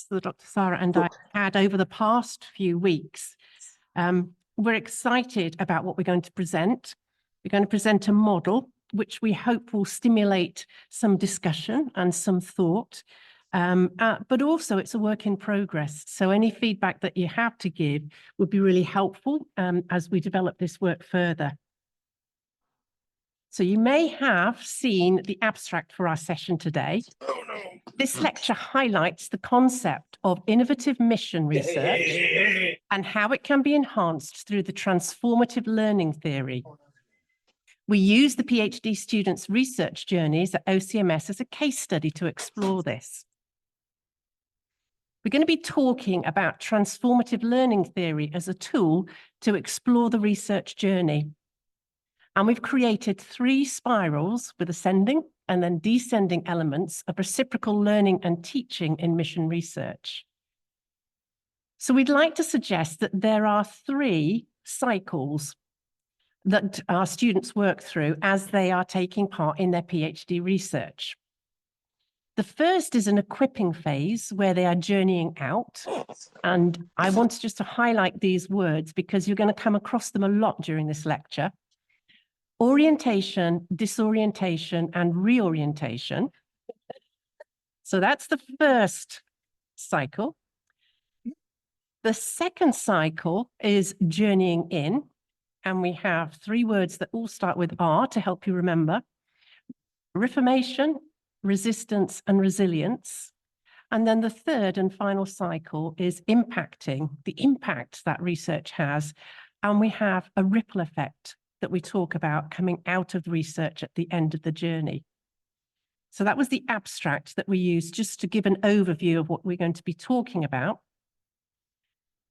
that Dr. Sarah and I had over the past few weeks. We're excited about what we're going to present. We're going to present a model which we hope will stimulate some discussion and some thought, but also it's a work in progress. So any feedback that you have to give would be really helpful as we develop this work further. So you may have seen the abstract for our session today. Oh, no. This lecture highlights the concept of innovative mission research and how it can be enhanced through the transformative learning theory. We use the PhD students' research journeys at OCMS as a case study to explore this. We're going to be talking about transformative learning theory as a tool to explore the research journey. And we've created 3 spirals with ascending and then descending elements of reciprocal learning and teaching in mission research. So we'd like to suggest that there are 3 cycles that our students work through as they are taking part in their PhD research. The first is an equipping phase where they are journeying out. And I want just to highlight these words because you're going to come across them a lot during this lecture. Orientation, disorientation, and reorientation. So that's the first cycle. The second cycle is journeying in, and we have 3 words that all start with R to help you remember. Reformation, resistance, and resilience. And then the third and final cycle is impacting, the impact that research has, and we have a ripple effect that we talk about coming out of research at the end of the journey. So that was the abstract that we used just to give an overview of what we're going to be talking about.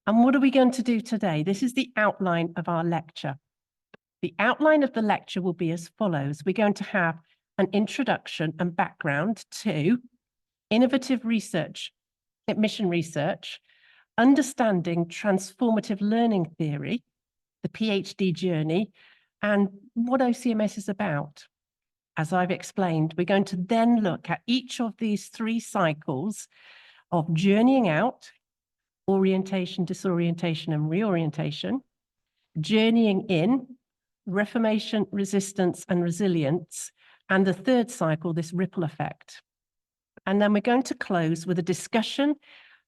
And what are we going to do today? This is the outline of our lecture. The outline of the lecture will be as follows. We're going to have an introduction and background to innovative research, mission research, understanding transformative learning theory, the PhD journey, and what OCMS is about. As I've explained, we're going to then look at each of these 3 cycles of journeying out, orientation, disorientation, and reorientation, journeying in, reformation, resistance, and resilience, and the third cycle, this ripple effect. And then we're going to close with a discussion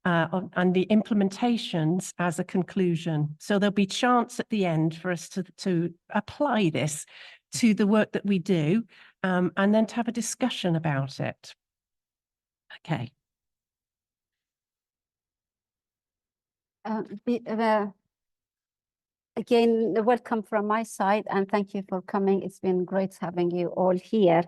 and the implementations as a conclusion. So there'll be chance at the end for us to apply this to the work that we do, and then to have a discussion about it. Okay. Again, welcome from my side, and thank you for coming. It's been great having you all here.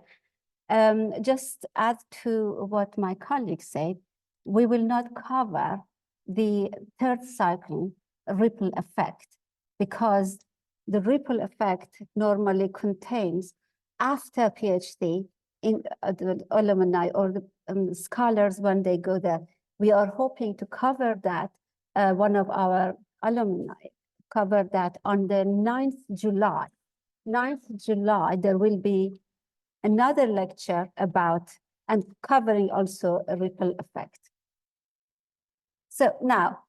Just add to what my colleague said, we will not cover the third cycle, ripple effect, because the ripple effect normally contains, after PhD, in the alumni or the scholars when they go there. We are hoping to cover that. One of our alumni covered that on the 9th July. 9th July, there will be another lecture about and covering also a ripple effect. So now,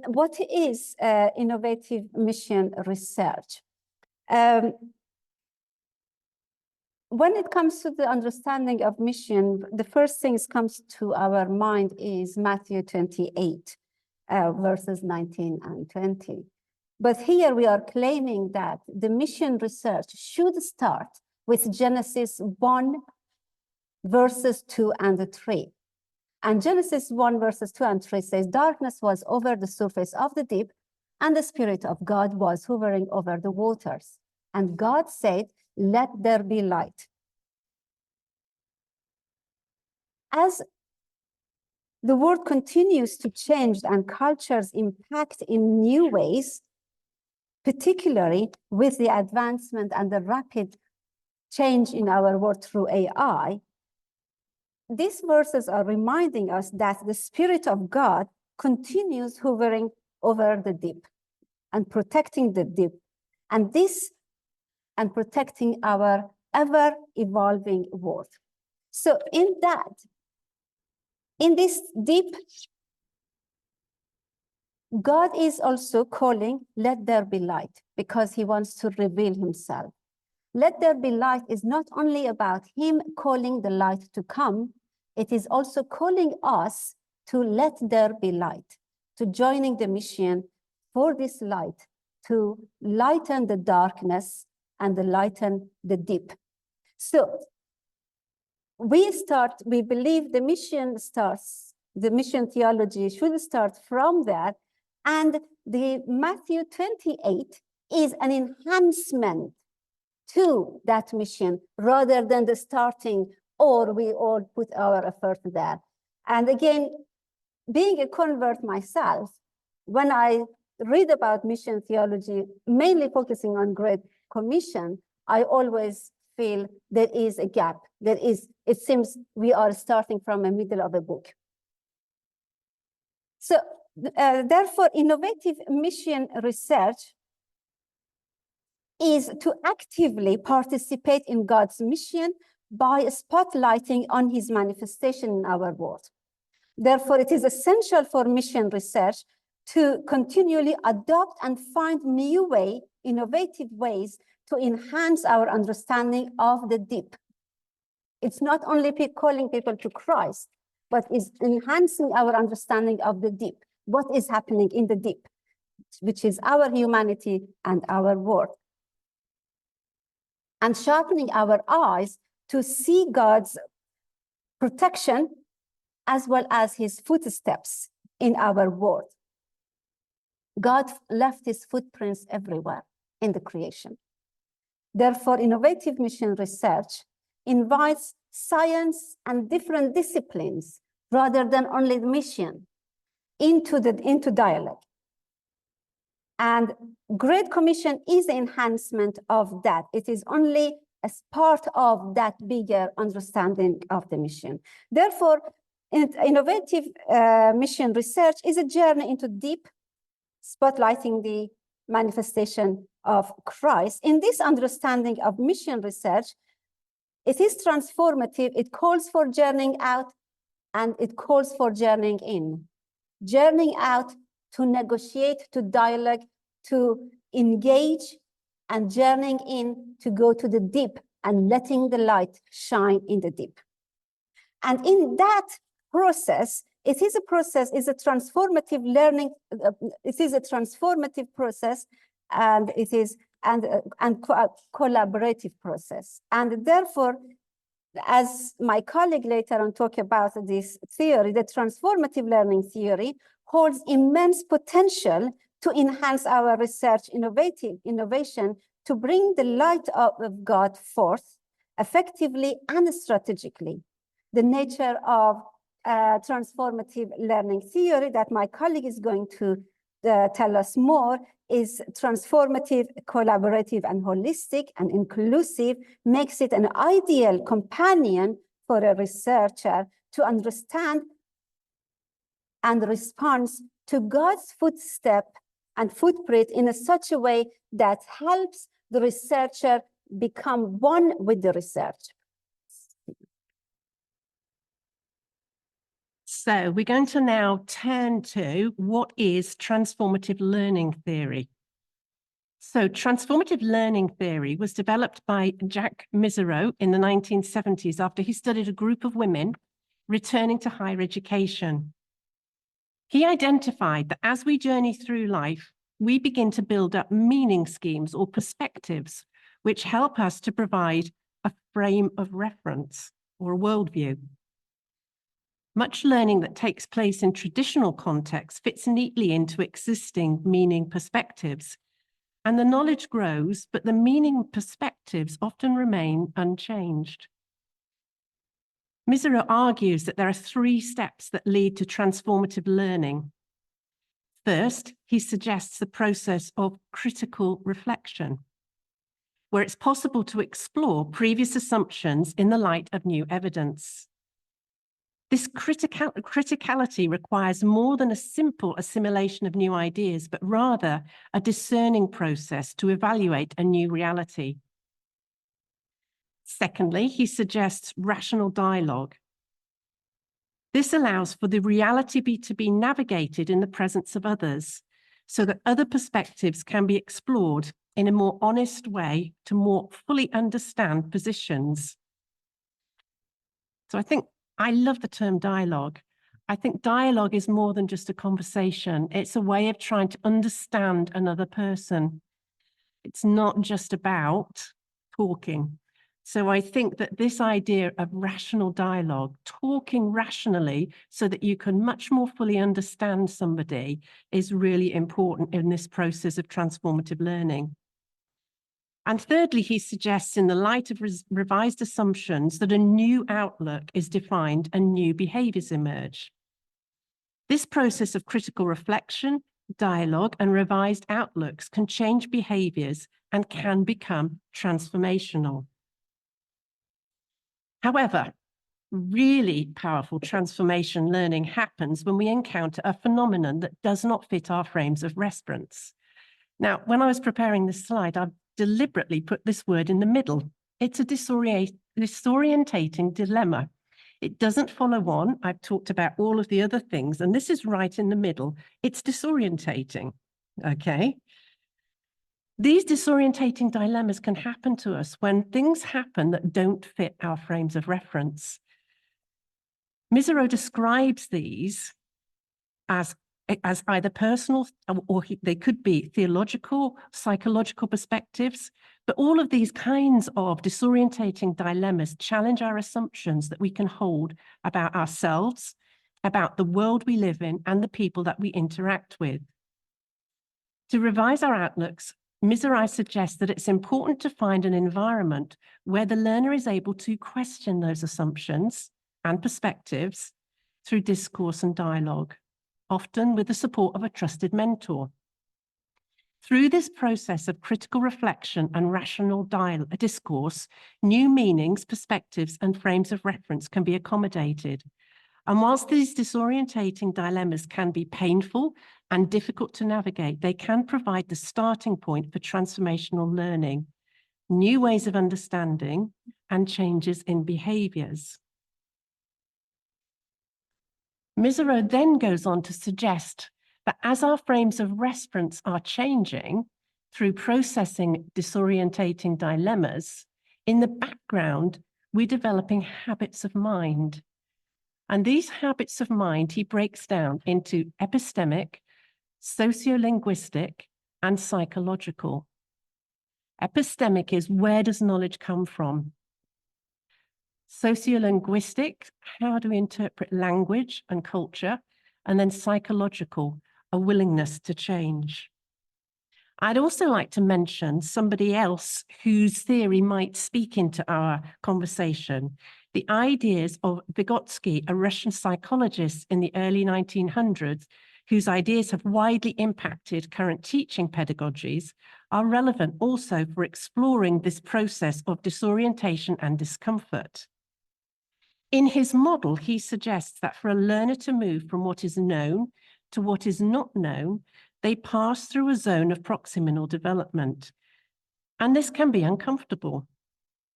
what is innovative mission research? When it comes to the understanding of mission, the first things comes to our mind is Matthew 28, verses 19 and 20. But here we are claiming that the mission research should start with Genesis 1, verses 2 and 3. And Genesis 1, verses 2 and 3 says, darkness was over the surface of the deep, and the Spirit of God was hovering over the waters. And God said, let there be light. As the world continues to change and cultures impact in new ways, particularly with the advancement and the rapid change in our world through AI, these verses are reminding us that the Spirit of God continues hovering over the deep and protecting the deep, and protecting our ever-evolving world. So in this deep God is also calling, let there be light, because he wants to reveal himself. Let there be light is not only about him calling the light to come, it is also calling us to let there be light, to joining the mission for this light, to lighten the darkness and to lighten the deep. So we believe the mission theology should start from that. And the Matthew 28 is an enhancement to that mission rather than the starting, or we all put our effort there. And again, being a convert myself, when I read about mission theology, mainly focusing on Great Commission, I always feel there is a gap. It seems we are starting from the middle of a book. So therefore, innovative mission research is to actively participate in God's mission by spotlighting on his manifestation in our world. Therefore, it is essential for mission research to continually adopt and find innovative ways to enhance our understanding of the deep. It's not only calling people to Christ, but is enhancing our understanding of the deep, what is happening in the deep, which is our humanity and our world. And sharpening our eyes to see God's protection as well as his footsteps in our world. God left his footprints everywhere in the creation. Therefore, innovative mission research invites science and different disciplines rather than only the mission into dialogue. And Great Commission is the enhancement of that. It is only as part of that bigger understanding of the mission. Therefore, innovative mission research is a journey into deep, spotlighting the manifestation of Christ. In this understanding of mission research, it is transformative. It calls for journeying out and it calls for journeying in. Journeying out to negotiate, to dialogue, to engage, and journeying in to go to the deep and letting the light shine in the deep. And in that process, it is a transformative learning, it is a transformative process, and it is a collaborative process. And therefore, as my colleague later on talk about this theory, the transformative learning theory holds immense potential to enhance our research innovation to bring the light of God forth effectively and strategically. The nature of transformative learning theory that my colleague is going to tell us more is transformative, collaborative, and holistic and inclusive, makes it an ideal companion for a researcher to understand and respond to God's footstep and footprint in such a way that helps the researcher become one with the research. So we're going to now turn to what is transformative learning theory. So transformative learning theory was developed by Jacques Mezirow in the 1970s after he studied a group of women returning to higher education. He identified that as we journey through life, we begin to build up meaning schemes or perspectives, which help us to provide a frame of reference or a worldview. Much learning that takes place in traditional contexts fits neatly into existing meaning perspectives, and the knowledge grows, but the meaning perspectives often remain unchanged. Mezirow argues that there are 3 steps that lead to transformative learning. First, he suggests the process of critical reflection, where it's possible to explore previous assumptions in the light of new evidence. This criticality requires more than a simple assimilation of new ideas, but rather a discerning process to evaluate a new reality. Secondly, he suggests rational dialogue. This allows for the reality to be navigated in the presence of others, so that other perspectives can be explored in a more honest way to more fully understand positions. So I love the term dialogue. I think dialogue is more than just a conversation. It's a way of trying to understand another person. It's not just about talking. So I think that this idea of rational dialogue, talking rationally so that you can much more fully understand somebody, is really important in this process of transformative learning. And thirdly, he suggests, in the light of revised assumptions, that a new outlook is defined and new behaviors emerge. This process of critical reflection, dialogue, and revised outlooks can change behaviors and can become transformational. However, really powerful transformation learning happens when we encounter a phenomenon that does not fit our frames of reference. Now, when I was preparing this slide, I've deliberately put this word in the middle. It's a disorientating dilemma. It doesn't follow on. I've talked about all of the other things, and this is right in the middle. It's disorientating, okay? These disorientating dilemmas can happen to us when things happen that don't fit our frames of reference. Mezirow describes these as either personal or they could be theological, psychological perspectives, but all of these kinds of disorientating dilemmas challenge our assumptions that we can hold about ourselves, about the world we live in, and the people that we interact with. To revise our outlooks, Mezirow suggests that it's important to find an environment where the learner is able to question those assumptions and perspectives through discourse and dialogue, often with the support of a trusted mentor. Through this process of critical reflection and rational discourse, new meanings, perspectives, and frames of reference can be accommodated. And whilst these disorientating dilemmas can be painful and difficult to navigate, they can provide the starting point for transformational learning, new ways of understanding, and changes in behaviors. Mezirow then goes on to suggest that as our frames of reference are changing through processing disorientating dilemmas, in the background, we're developing habits of mind. And these habits of mind he breaks down into epistemic, sociolinguistic, and psychological. Epistemic is, where does knowledge come from? Sociolinguistic, how do we interpret language and culture? And then psychological, a willingness to change. I'd also like to mention somebody else whose theory might speak into our conversation. The ideas of Vygotsky, a Russian psychologist in the early 1900s, whose ideas have widely impacted current teaching pedagogies, are relevant also for exploring this process of disorientation and discomfort. In his model, he suggests that for a learner to move from what is known to what is not known, they pass through a zone of proximal development. And this can be uncomfortable.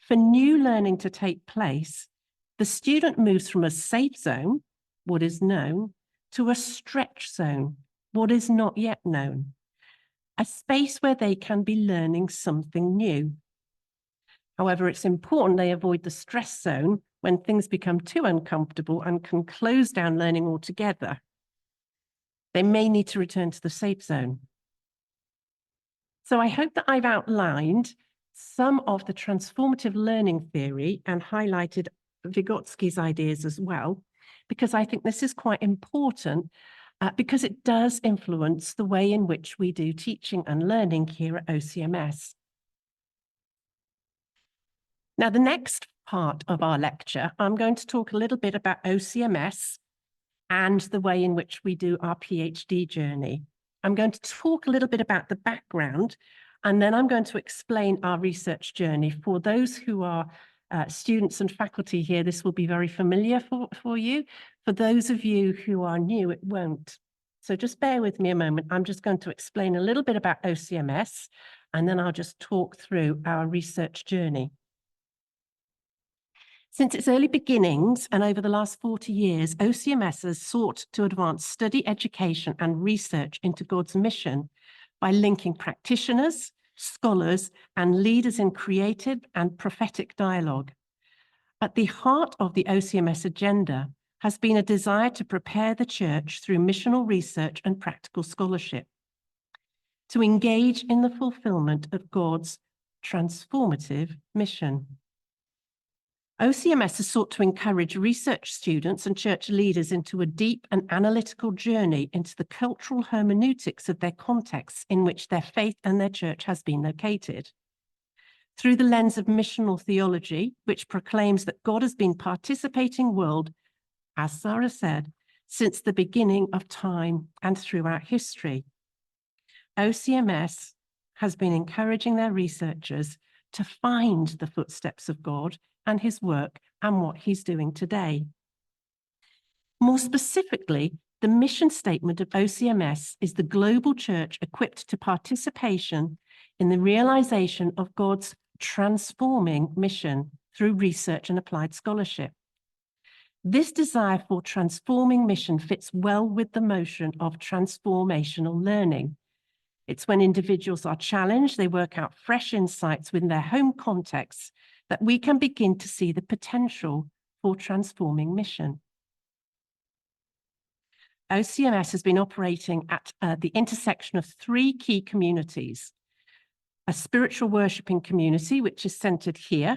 For new learning to take place, the student moves from a safe zone, what is known, to a stretch zone, what is not yet known, a space where they can be learning something new. However, it's important they avoid the stress zone when things become too uncomfortable and can close down learning altogether. They may need to return to the safe zone. So I hope that I've outlined some of the transformative learning theory and highlighted Vygotsky's ideas as well, because I think this is quite important because it does influence the way in which we do teaching and learning here at OCMS. Now, the next part of our lecture, I'm going to talk a little bit about OCMS and the way in which we do our PhD journey. I'm going to talk a little bit about the background, and then I'm going to explain our research journey. For those who are students and faculty here, this will be very familiar for you. For those of you who are new, it won't. So just bear with me a moment. I'm just going to explain a little bit about OCMS, and then I'll just talk through our research journey. Since its early beginnings and over the last 40 years, OCMS has sought to advance study, education, and research into God's mission by linking practitioners, scholars, and leaders in creative and prophetic dialogue. At the heart of the OCMS agenda has been a desire to prepare the church through missional research and practical scholarship to engage in the fulfillment of God's transformative mission. OCMS has sought to encourage research students and church leaders into a deep and analytical journey into the cultural hermeneutics of their contexts in which their faith and their church has been located. Through the lens of missional theology, which proclaims that God has been participating world, as Sarah said, since the beginning of time and throughout history. OCMS has been encouraging their researchers to find the footsteps of God and his work and what he's doing today. More specifically, the mission statement of OCMS is the global church equipped to participation in the realization of God's transforming mission through research and applied scholarship. This desire for transforming mission fits well with the motion of transformational learning. It's when individuals are challenged, they work out fresh insights within their home contexts, that we can begin to see the potential for transforming mission. OCMS has been operating at the intersection of three key communities: a spiritual worshiping community, which is centered here,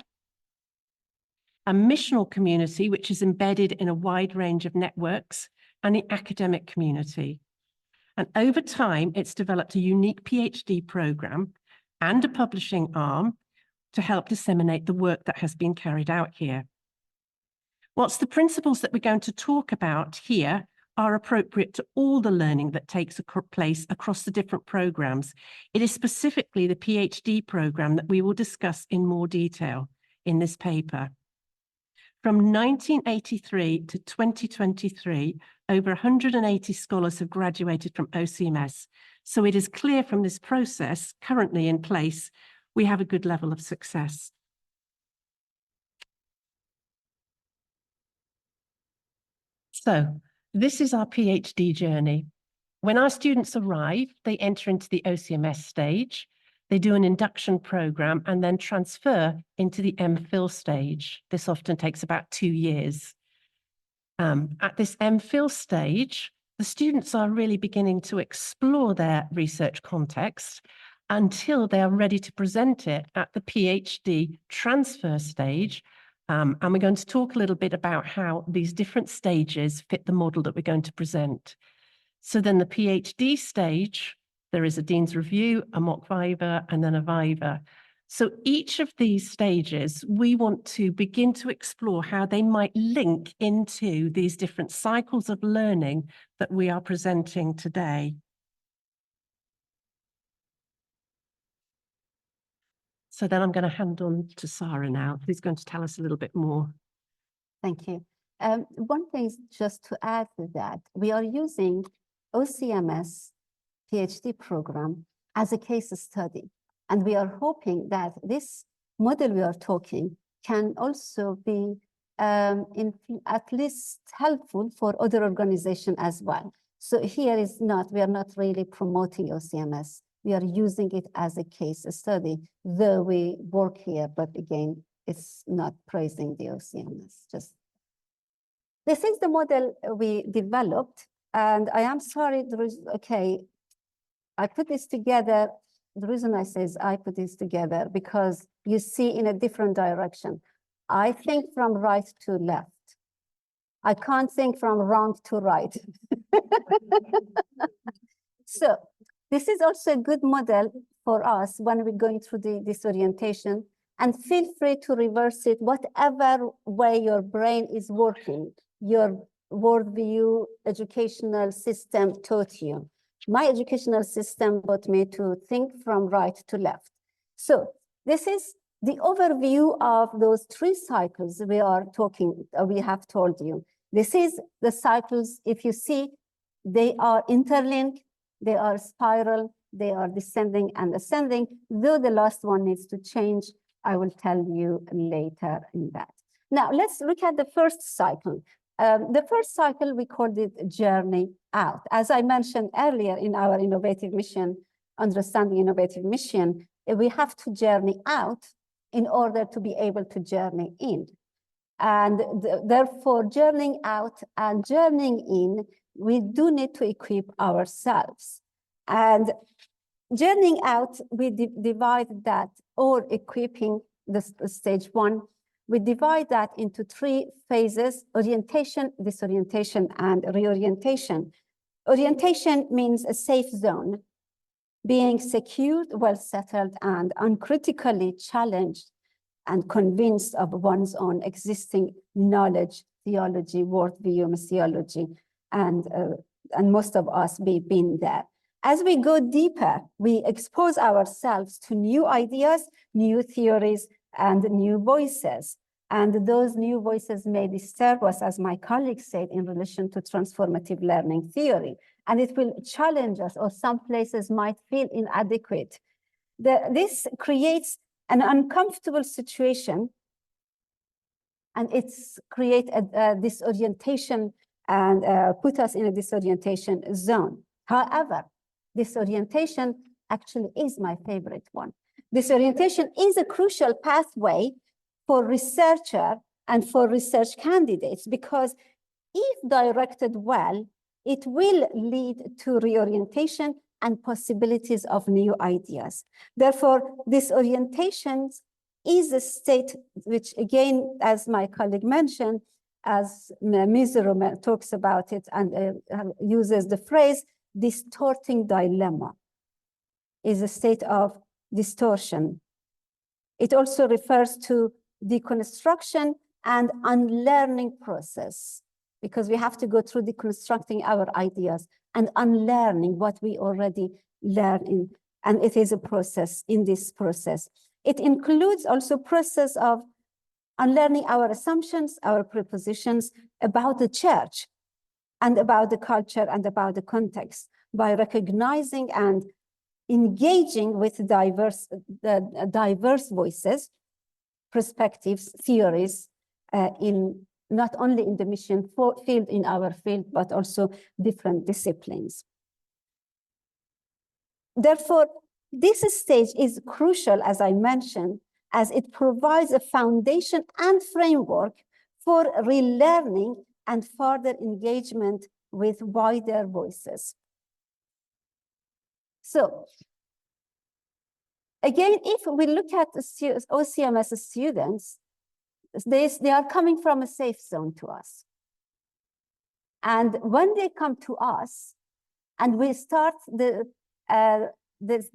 a missional community, which is embedded in a wide range of networks, and the academic community. And over time, it's developed a unique PhD program and a publishing arm to help disseminate the work that has been carried out here. Whilst the principles that we're going to talk about here are appropriate to all the learning that takes place across the different programs, it is specifically the PhD program that we will discuss in more detail in this paper. From 1983 to 2023, over 180 scholars have graduated from OCMS. So it is clear from this process currently in place, we have a good level of success. So this is our PhD journey. When our students arrive, they enter into the OCMS stage, they do an induction program and then transfer into the MPhil stage. This often takes about 2 years. At this MPhil stage, the students are really beginning to explore their research context until they are ready to present it at the PhD transfer stage. And we're going to talk a little bit about how these different stages fit the model that we're going to present. So then the PhD stage, there is a Dean's Review, a mock viva, and then a viva. So each of these stages, we want to begin to explore how they might link into these different cycles of learning that we are presenting today. So then I'm going to hand on to Sarah now, who's going to tell us a little bit more. Thank you. One thing is just to add to that, we are using OCMS PhD program as a case study. And we are hoping that this model we are talking can also be at least helpful for other organizations as well. So here is not, we are not really promoting OCMS. We are using it as a case study, though we work here, but again, it's not praising the OCMS. Just this is the model we developed, and I am sorry, there is, okay, I put this together. The reason I say is I put this together because you see in a different direction. I think from right to left. I can't think from wrong to right. So this is also a good model for us when we're going through this orientation, and feel free to reverse it whatever way your brain is working, your worldview, educational system taught you. My educational system taught me to think from right to left. So this is the overview of those 3 cycles we are talking, we have told you. This is the cycles, if you see, they are interlinked, they are spiral, they are descending and ascending, though the last one needs to change. I will tell you later in that. Now, let's look at the first cycle. The first cycle, we called it journey out. As I mentioned earlier in our innovative mission, understanding innovative mission, we have to journey out in order to be able to journey in. And therefore, journeying out and journeying in, we do need to equip ourselves. And journeying out, we divide that, or equipping the stage one, we divide that into 3 phases: orientation, disorientation, and reorientation. Orientation means a safe zone, being secured, well settled, and uncritically challenged and convinced of one's own existing knowledge, theology, worldview, missiology, and most of us been there. As we go deeper, we expose ourselves to new ideas, new theories, and new voices. And those new voices may disturb us, as my colleague said, in relation to transformative learning theory. And it will challenge us, or some places might feel inadequate. This creates an uncomfortable situation, and it's create a disorientation and put us in a disorientation zone. However, disorientation actually is my favorite one. Disorientation is a crucial pathway for researcher and for research candidates, because if directed well, it will lead to reorientation and possibilities of new ideas. Therefore, disorientation is a state which, again, as my colleague mentioned, as Mizero talks about it and uses the phrase, distorting dilemma, is a state of distortion. It also refers to deconstruction and unlearning process, because we have to go through deconstructing our ideas and unlearning what we already learned, and it is a process. In this process, it includes also process of unlearning our assumptions, our prepositions about the church and about the culture and about the context, by recognizing and engaging with diverse voices, perspectives, theories, in not only in the mission field, in our field, but also different disciplines. Therefore, this stage is crucial, as I mentioned, as it provides a foundation and framework for relearning and further engagement with wider voices. So, again, if we look at the OCMS students, they are coming from a safe zone to us. And when they come to us and we start this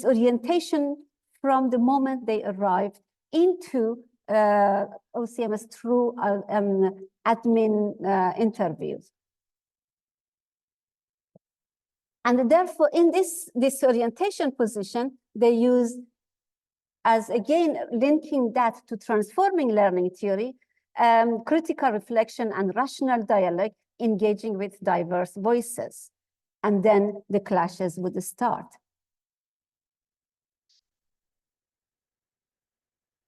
orientation from the moment they arrive into OCMS through admin interviews. And therefore, in this orientation position, they use, as again, linking that to transforming learning theory, critical reflection and rational dialogue, engaging with diverse voices. And then the clashes would start.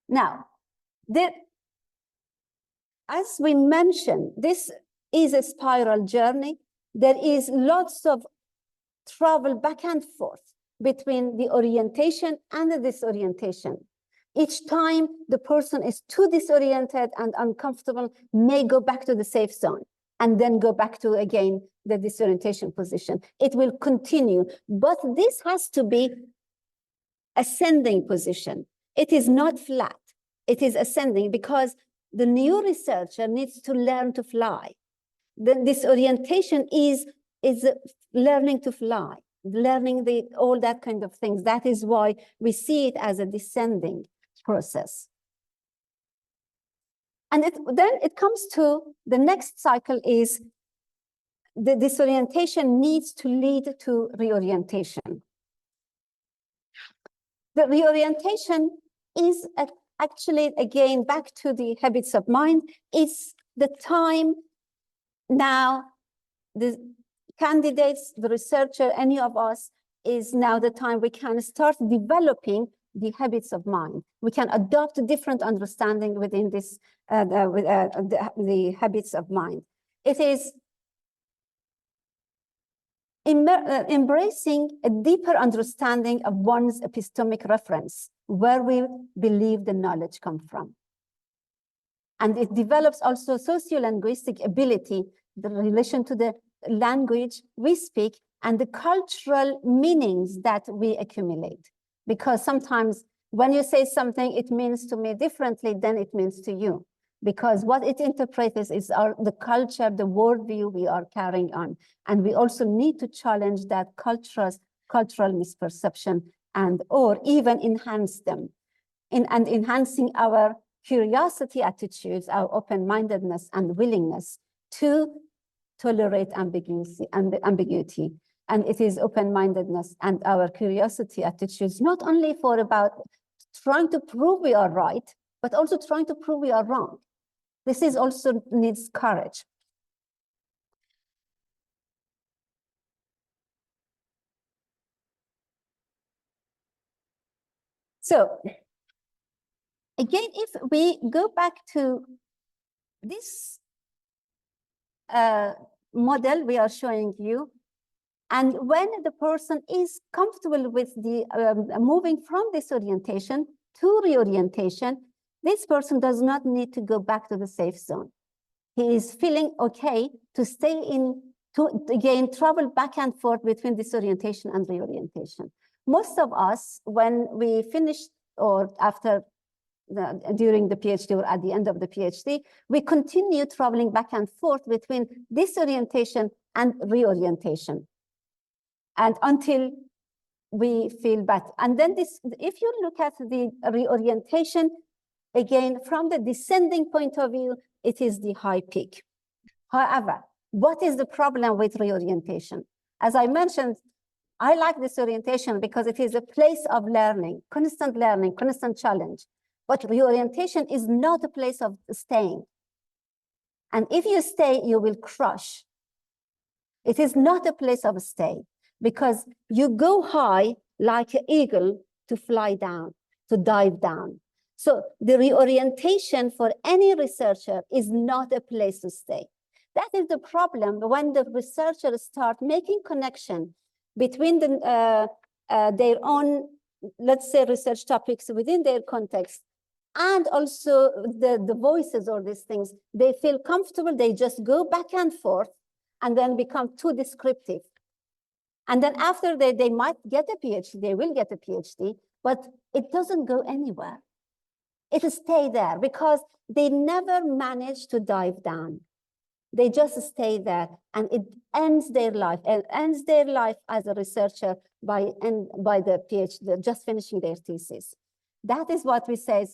Now, as we mentioned, this is a spiral journey. There is lots of travel back and forth between the orientation and the disorientation. Each time the person is too disoriented and uncomfortable, may go back to the safe zone and then go back to, again, the disorientation position. It will continue, but this has to be ascending position. It is not flat. It is ascending, because the new researcher needs to learn to fly. Then this orientation is learning to fly, learning all that kind of things. That is why we see it as a descending process. And then it comes to the next cycle, is the disorientation needs to lead to reorientation. The reorientation is actually, again, back to the habits of mind. It's the time now, the candidates, the researcher, any of us, is now the time we can start developing the habits of mind. We can adopt a different understanding within this, the habits of mind. It is embracing a deeper understanding of one's epistemic reference, where we believe the knowledge comes from. And it develops also socio-linguistic ability, the relation to the language we speak and the cultural meanings that we accumulate. Because sometimes when you say something, it means to me differently than it means to you. Because what it interprets is the culture, the worldview we are carrying on. And we also need to challenge that cultural misperception or even enhance them. And enhancing our curiosity attitudes, our open-mindedness and willingness to tolerate ambiguity. And it is open-mindedness and our curiosity attitudes, not only for about trying to prove we are right, but also trying to prove we are wrong. This is also needs courage. So again, if we go back to this model we are showing you, and when the person is comfortable with the moving from disorientation to reorientation, this person does not need to go back to the safe zone. He is feeling okay to stay in, to again travel back and forth between disorientation and reorientation. Most of us, when we finish or after during the PhD or at the end of the PhD, we continue traveling back and forth between disorientation and reorientation. And until we feel better. And then this, if you look at the reorientation, again, from the descending point of view, it is the high peak. However, what is the problem with reorientation? As I mentioned, I like this orientation because it is a place of learning, constant challenge. But reorientation is not a place of staying. And if you stay, you will crush. It is not a place of stay because you go high like an eagle to fly down, to dive down. So the reorientation for any researcher is not a place to stay. That is the problem when the researchers start making connection between their own, let's say, research topics within their context and also the voices or these things. They feel comfortable, they just go back and forth and then become too descriptive. And then after they might get a PhD, they will get a PhD, but it doesn't go anywhere. It stay there because they never manage to dive down. They just stay there and it ends their life. It ends their life as a researcher by the PhD, just finishing their thesis. That is what we say.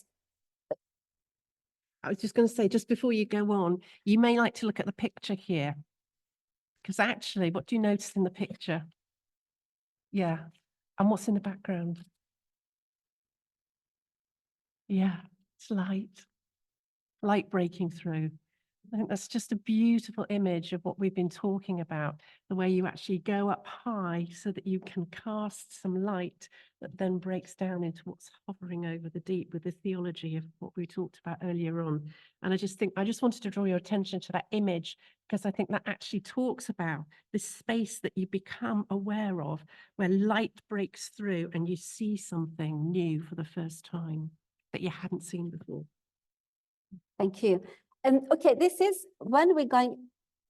I was just going to say, just before you go on, you may like to look at the picture here. Because actually, what do you notice in the picture? Yeah. And what's in the background? Yeah, it's light breaking through. I think that's just a beautiful image of what we've been talking about, the way you actually go up high so that you can cast some light that then breaks down into what's hovering over the deep with the theology of what we talked about earlier on. And I just wanted to draw your attention to that image because I think that actually talks about this space that you become aware of where light breaks through and you see something new for the first time that you hadn't seen before. Thank you. And okay, this is when we're going,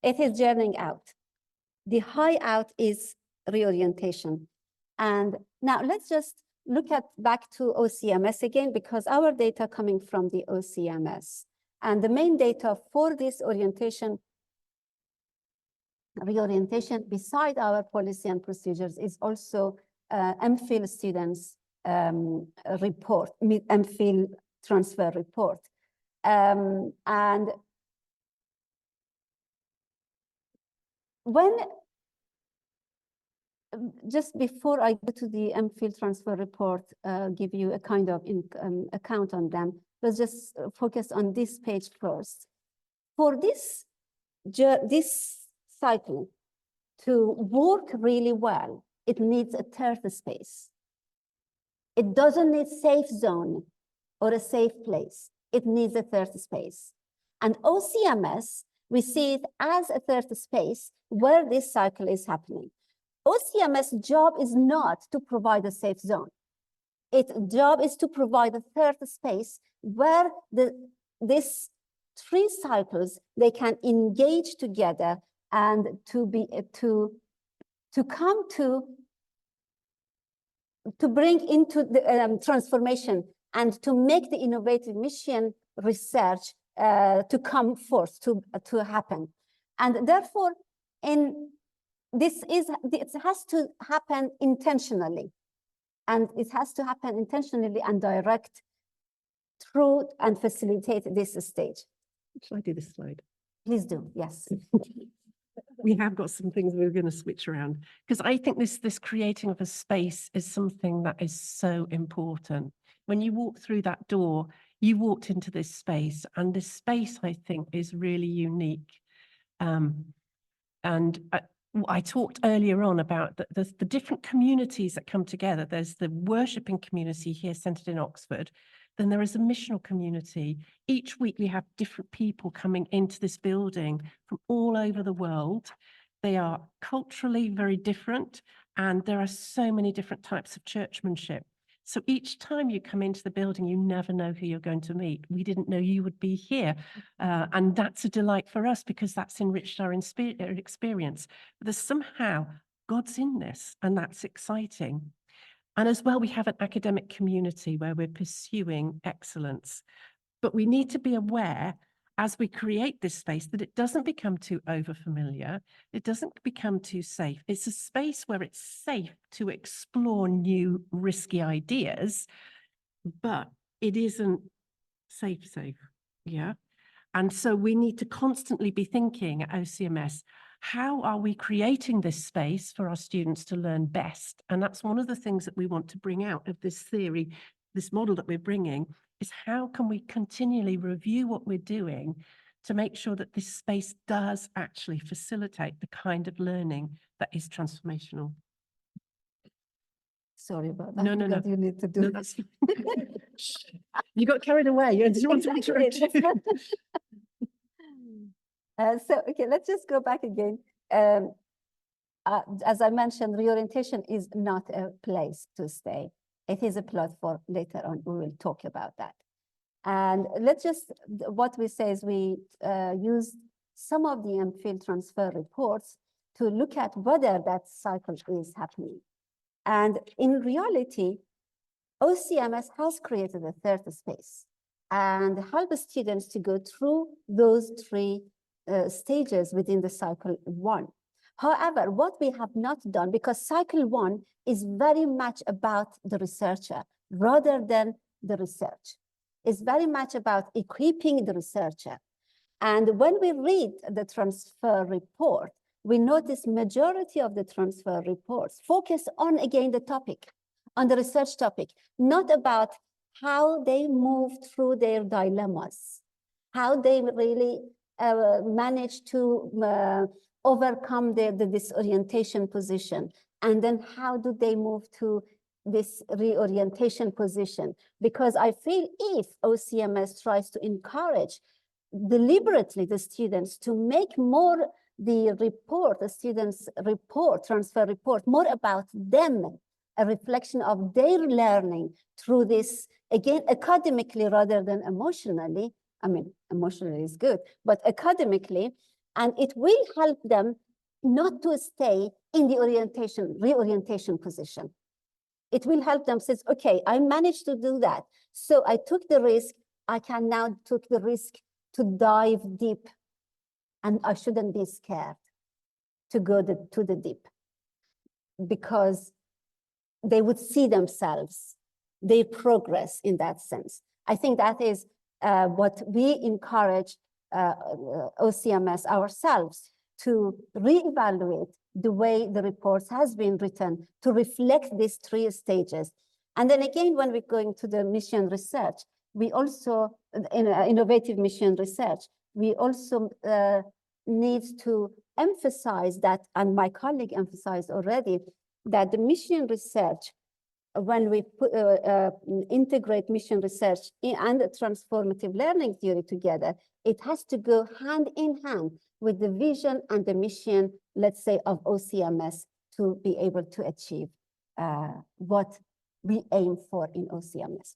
it is journeying out. The high out is reorientation. And now let's just look at back to OCMS again, because our data coming from the OCMS. And the main data for this reorientation beside our policy and procedures is also MPhil students report, MPhil transfer report. And when, just before I go to the MPhil transfer report, give you a kind of account on them, let's just focus on this page first. For this cycle to work really well, it needs a third space. It doesn't need safe zone or a safe place. It needs a third space. And OCMS, we see it as a third space where this cycle is happening. OCMS' job is not to provide a safe zone. Its job is to provide a third space where these three cycles, they can engage together and to come to bring into the transformation and to make the innovative mission research to come forth, to happen. And therefore, it has to happen intentionally. And it has to happen intentionally and direct through and facilitate this stage. Shall I do this slide? Please do, yes. We have got some things we're going to switch around, because I think this creating of a space is something that is so important. When you walk through that door, you walked into this space, and this space, I think, is really unique. I talked earlier on about the different communities that come together. There's the worshipping community here centered in Oxford. Then there is a missional community. Each week we have different people coming into this building from all over the world. They are culturally very different, and there are so many different types of churchmanship. So each time you come into the building, you never know who you're going to meet. We didn't know you would be here. And that's a delight for us, because that's enriched our experience. But there's somehow God's in this, and that's exciting. And as well, we have an academic community where we're pursuing excellence. But we need to be aware, as we create this space, that it doesn't become too overfamiliar. It doesn't become too safe. It's a space where it's safe to explore new risky ideas, but it isn't safe, yeah? And so we need to constantly be thinking at OCMS, how are we creating this space for our students to learn best? And that's one of the things that we want to bring out of this theory, this model that we're bringing, is how can we continually review what we're doing to make sure that this space does actually facilitate the kind of learning that is transformational. Sorry about that. No. You need to do No, that's you got carried away. You just want to interrupt. So, okay, let's just go back again. As I mentioned, reorientation is not a place to stay. It is a platform. Later on, we will talk about that. And let's just, what we say is we use some of the MPhil transfer reports to look at whether that cycle is happening. And in reality, OCMS has created a third space and help students to go through those three stages within the cycle one. However, what we have not done, because cycle one is very much about the researcher rather than the research. It's very much about equipping the researcher. And when we read the transfer report, we notice majority of the transfer reports focus on, again, the topic, on the research topic, not about how they move through their dilemmas, how they really manage to overcome the disorientation position, and then how do they move to this reorientation position. Because I feel if OCMS tries to encourage deliberately the students to make more the students' report, transfer report, more about them, a reflection of their learning through this, again, academically rather than emotionally. I mean, emotionally is good, but academically, and it will help them not to stay in the reorientation position. It will help them say, okay, I managed to do that. So I took the risk. I can now take the risk to dive deep, and I shouldn't be scared to go to the deep, because they would see themselves, their progress in that sense. I think that is what we encourage OCMS ourselves to reevaluate the way the reports has been written to reflect these three stages. And then again, when we're going to the mission research, we also, in innovative mission research, we also need to emphasize that, and my colleague emphasized already, that the mission research when we integrate mission research and transformative learning theory together, it has to go hand in hand with the vision and the mission, let's say, of OCMS to be able to achieve what we aim for in OCMS.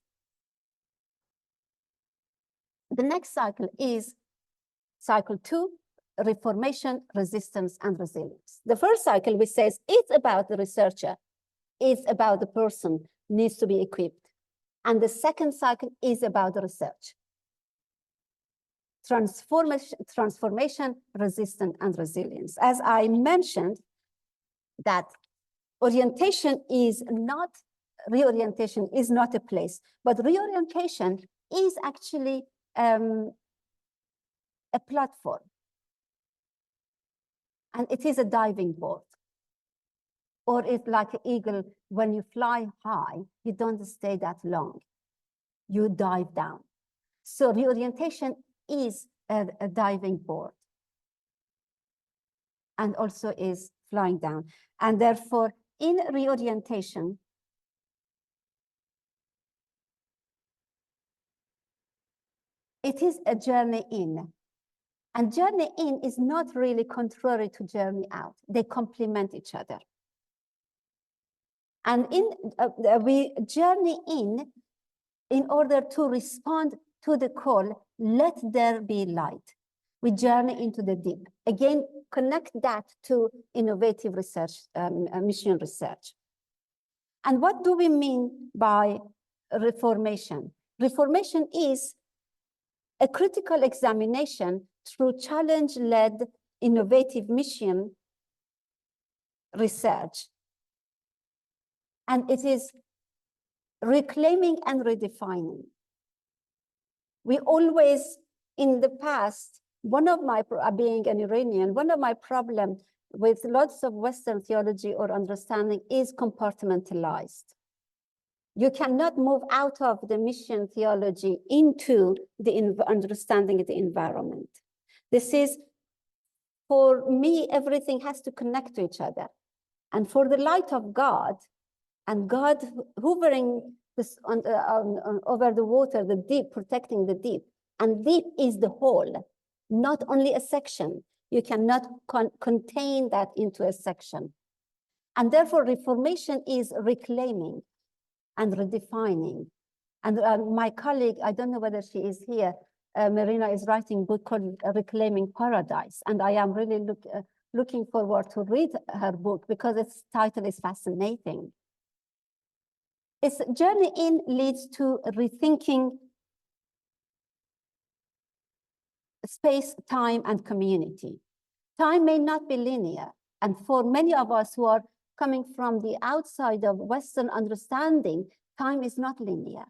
The next cycle is cycle 2, reformation, resistance, and resilience. The first cycle, which says it's about the researcher, it's about the person, needs to be equipped. And the second cycle is about the research. Transformation, resistance, and resilience. As I mentioned, that reorientation is not a place, but reorientation is actually a platform. And it is a diving board. Or it's like an eagle, when you fly high, you don't stay that long. You dive down. So reorientation is a diving board. And also is flying down. And therefore, in reorientation, it is a journey in. And journey in is not really contrary to journey out. They complement each other. And we journey in order to respond to the call, let there be light. We journey into the deep. Again, connect that to innovative research, mission research. And what do we mean by reformation? Reformation is a critical examination through challenge-led innovative mission research. And it is reclaiming and redefining. We always, in the past, being an Iranian, one of my problems with lots of Western theology or understanding is compartmentalized. You cannot move out of the mission theology into the understanding of the environment. This is, for me, everything has to connect to each other. And for the light of God, and God hovering this over the water, the deep, protecting the deep. And deep is the whole, not only a section. You cannot contain that into a section. And therefore, reformation is reclaiming and redefining. And my colleague, I don't know whether she is here, Marina is writing a book called Reclaiming Paradise. And I am really looking forward to read her book because its title is fascinating. Its journey in leads to rethinking space, time, and community. Time may not be linear. And for many of us who are coming from the outside of Western understanding, time is not linear.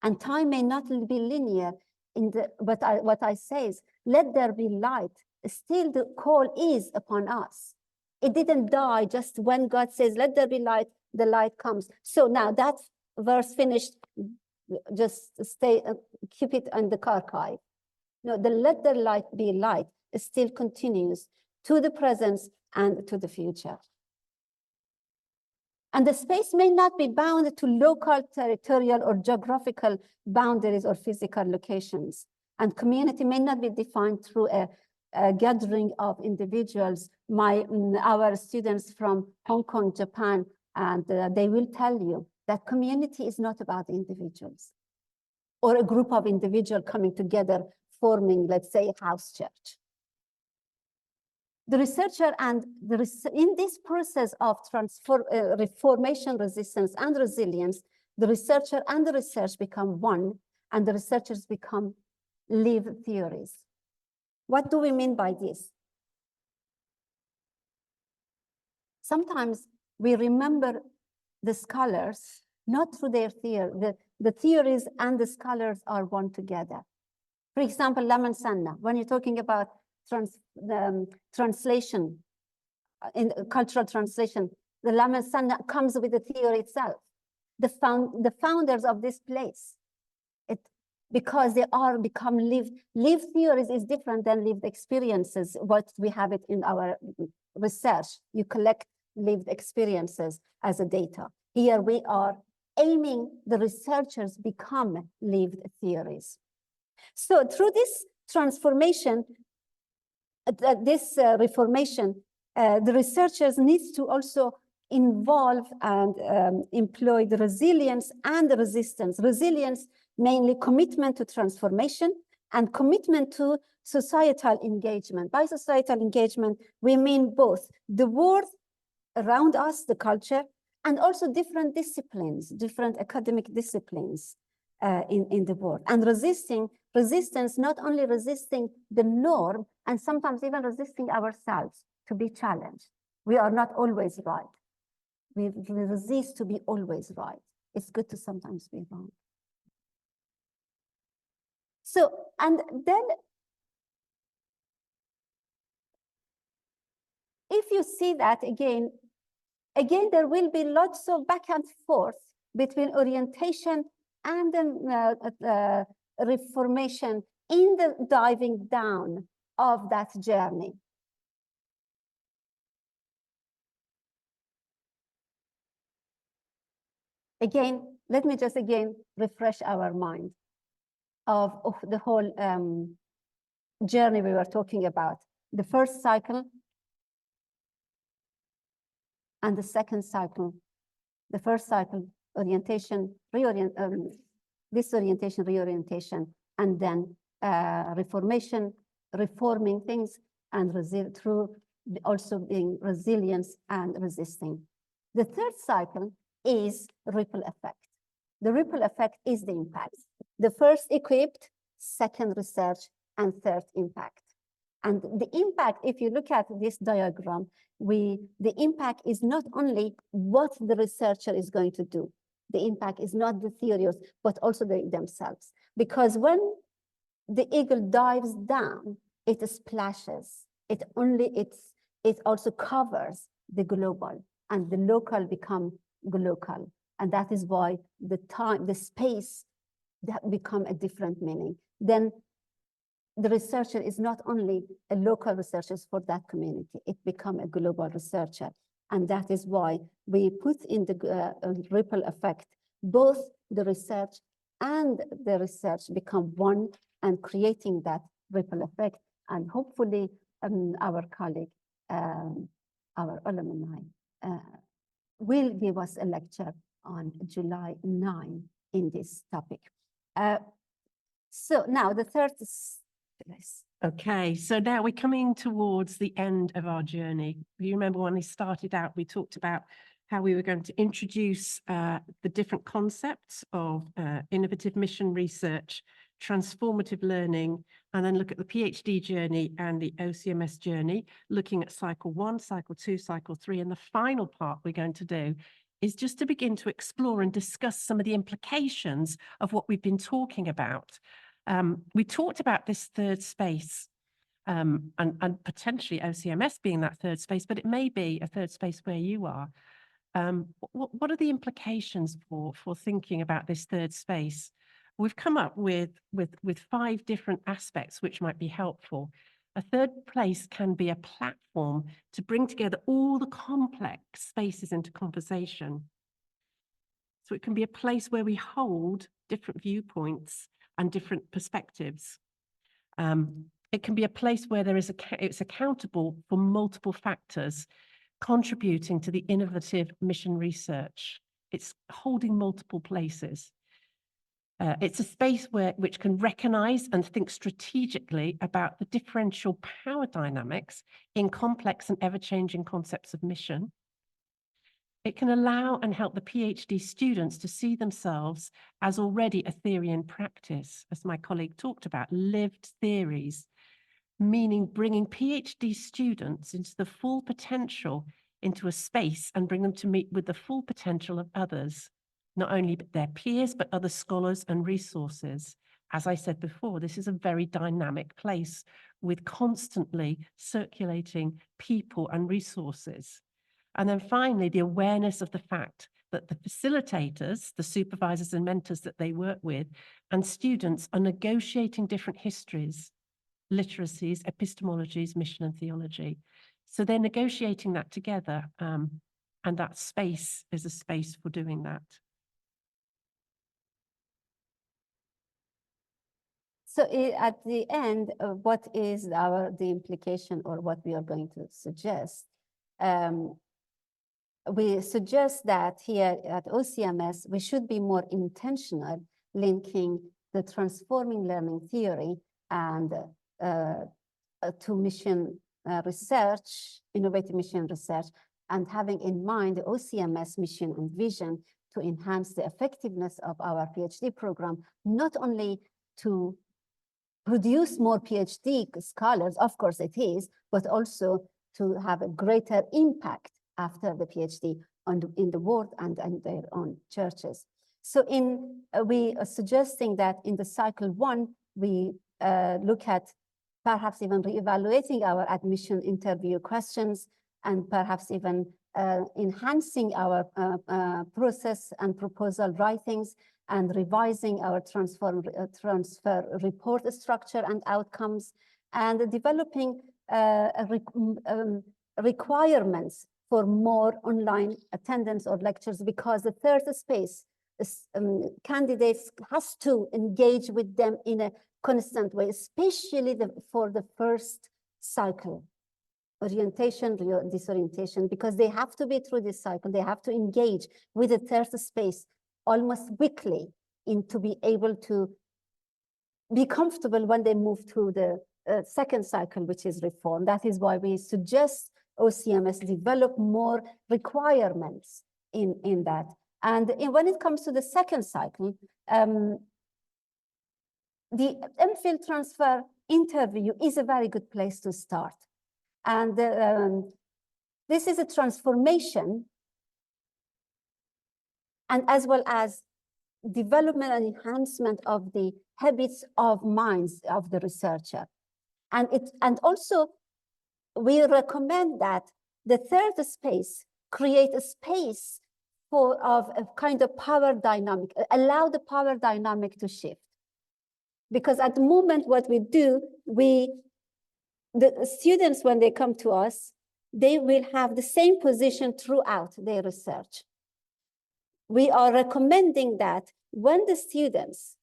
And time may not be linear in what I say is, let there be light. Still the call is upon us. It didn't die just when God says, let there be light, the light comes. So now that verse finished, just keep it in the archive. No, the let there light be light still continues to the present and to the future. And the space may not be bound to local, territorial, or geographical boundaries or physical locations. And community may not be defined through a gathering of individuals. Our students from Hong Kong, Japan, and they will tell you that community is not about individuals or a group of individuals coming together, forming, let's say, a house church. The researcher in this process of reformation, resistance, and resilience, the researcher and the research become one, and the researchers become lived theories. What do we mean by this? Sometimes we remember the scholars, not through their theory. The theories and the scholars are one together. For example, Laman Sanna, when you're talking about translation, in cultural translation, the Laman Sanna comes with the theory itself. The founders of this place, because they are become lived theories is different than lived experiences, what we have it in our research. You collect lived experiences as a data. Here we are aiming the researchers become lived theories. So through this transformation, reformation, the researchers need to also involve and employ the resilience and the resistance. Resilience, mainly commitment to transformation, and commitment to societal engagement. By societal engagement, we mean both the world around us, the culture, and also different disciplines, different academic disciplines in the world. And resistance, not only resisting the norm, and sometimes even resisting ourselves to be challenged. We are not always right. We resist to be always right. It's good to sometimes be wrong. So, and then if you see that again, there will be lots of back and forth between orientation and reformation in the diving down of that journey. Again, let me just again refresh our mind of the whole journey we were talking about. The first cycle and the second cycle. The first cycle, orientation, disorientation, reorientation, and then reformation, reforming things, and through also being resilience and resisting. The third cycle is ripple effect. The ripple effect is the impact. The first equipped, second research, and third impact. And the impact, if you look at this diagram, the impact is not only what the researcher is going to do. The impact is not the theories, but also themselves. Because when the eagle dives down, it splashes. It also covers the global, and the local become glocal. And that is why the time, the space, that become a different meaning. Then the researcher is not only a local researcher for that community, it becomes a global researcher. And that is why we put in the ripple effect, both the research and the research become one, and creating that ripple effect. And hopefully our colleague, our alumni, will give us a lecture on July 9 in this topic. So now the third is this. Okay, so now we're coming towards the end of our journey. You remember when we started out, we talked about how we were going to introduce the different concepts of innovative mission research, transformative learning, and then look at the PhD journey and the OCMS journey, looking at cycle 1, cycle 2, cycle 3, and the final part we're going to do is just to begin to explore and discuss some of the implications of what we've been talking about. We talked about this third space and potentially OCMS being that third space, but it may be a third space where you are. What are the implications for thinking about this third space? We've come up with 5 different aspects which might be helpful. A third place can be a platform to bring together all the complex spaces into conversation. So it can be a place where we hold different viewpoints and different perspectives. It can be a place where it's accountable for multiple factors contributing to the innovative mission research. It's holding multiple places. It's a space which can recognize and think strategically about the differential power dynamics in complex and ever-changing concepts of mission. It can allow and help the PhD students to see themselves as already a theory in practice, as my colleague talked about, lived theories, meaning bringing PhD students into the full potential into a space and bring them to meet with the full potential of others, not only their peers, but other scholars and resources. As I said before, this is a very dynamic place with constantly circulating people and resources. And then finally, the awareness of the fact that the facilitators, the supervisors and mentors that they work with, and students are negotiating different histories, literacies, epistemologies, mission and theology. So they're negotiating that together. And that space is a space for doing that. So at the end, what is the implication or what we are going to suggest? We suggest that here at OCMS, we should be more intentional linking the transforming learning theory and to mission research, innovative mission research, and having in mind the OCMS mission and vision to enhance the effectiveness of our PhD program, not only to produce more PhD scholars, of course it is, but also to have a greater impact after the PhD in the world and their own churches. So we are suggesting that in the cycle 1, we look at perhaps even reevaluating our admission interview questions and perhaps even enhancing our process and proposal writings and revising our transfer report structure and outcomes, and developing requirements for more online attendance or lectures, because the third space candidates has to engage with them in a constant way, especially for the first cycle, orientation, disorientation, because they have to be through this cycle. They have to engage with the third space almost weekly to be able to be comfortable when they move to the second cycle, which is reform. That is why we suggest OCMS develop more requirements in that. And when it comes to the second cycle, the MPhil transfer interview is a very good place to start. And this is a transformation, and as well as development and enhancement of the habits of minds of the researcher. And also, we recommend that the third space create a space of a kind of power dynamic, allow the power dynamic to shift. Because at the moment, what we do, the students, when they come to us, they will have the same position throughout their research. We are recommending that when the students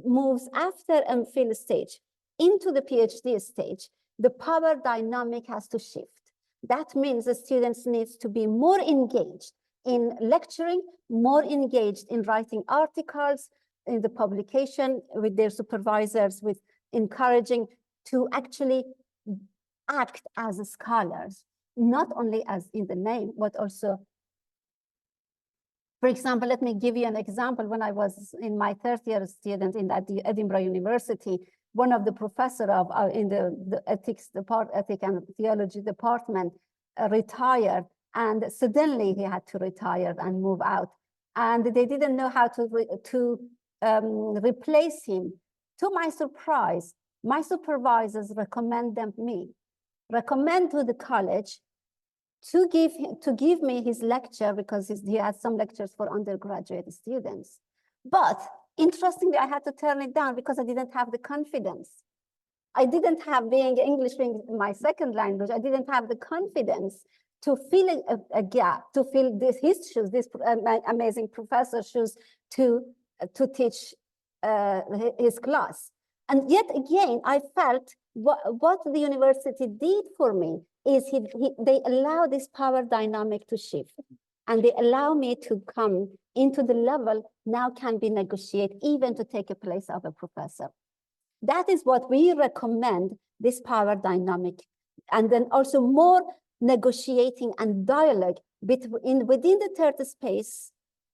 moves after MPhil stage into the PhD stage, the power dynamic has to shift. That means the students need to be more engaged in lecturing, more engaged in writing articles, in the publication with their supervisors, with encouraging to actually act as scholars, not only as in the name, but also, for example, let me give you an example. When I was in my third year student at the Edinburgh University, one of the professor in the ethics and theology department retired, and suddenly he had to retire and move out, and they didn't know how to replace him. To my surprise, my supervisors recommend to the college to give me his lecture, because he had some lectures for undergraduate students. But interestingly, I had to turn it down because I didn't have the confidence. I didn't have, being English being my second language, I didn't have the confidence to fill a gap, to fill his shoes, this amazing professor's shoes, to teach his class. And yet again, I felt what the university did for me is they allow this power dynamic to shift, and they allow me to come into the level now can be negotiated, even to take a place of a professor. That is what we recommend, this power dynamic, and then also more negotiating and dialogue within the third space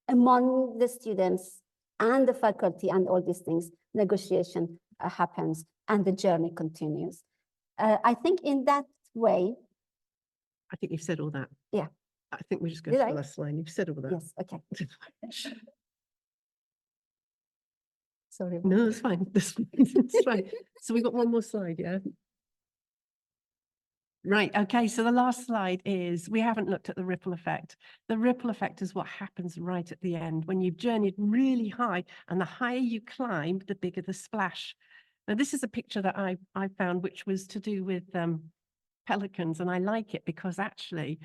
among the students and the faculty, and all these things, negotiation happens and the journey continues. I think in that way. I think you've said all that. Yeah. I think we're just going to the last line. You've said all that. Yes, okay. Sorry. No, it's fine. It's fine. So we've got one more slide, yeah? Right, okay, so the last slide is, we haven't looked at the ripple effect. The ripple effect is what happens right at the end when you've journeyed really high, and the higher you climb, the bigger the splash. Now, this is a picture that I found, which was to do with pelicans, and I like it because actually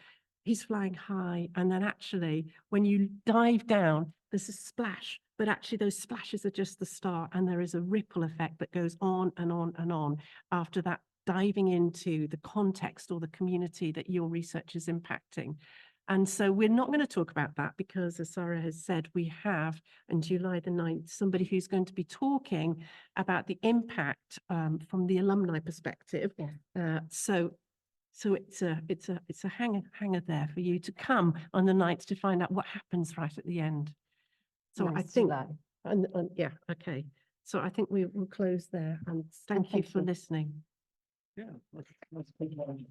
he's flying high. And then actually, when you dive down, there's a splash, but actually those splashes are just the start. And there is a ripple effect that goes on and on and on after that, diving into the context or the community that your research is impacting. And so we're not going to talk about that because, as Sarah has said, we have on July the 9th, somebody who's going to be talking about the impact from the alumni perspective. Yeah. So it's a hanger there for you to come on the 9th to find out what happens right at the end. So I Nice think, July. and yeah, okay. So I think we will close there, and thank you for listening. Yeah, let's take one.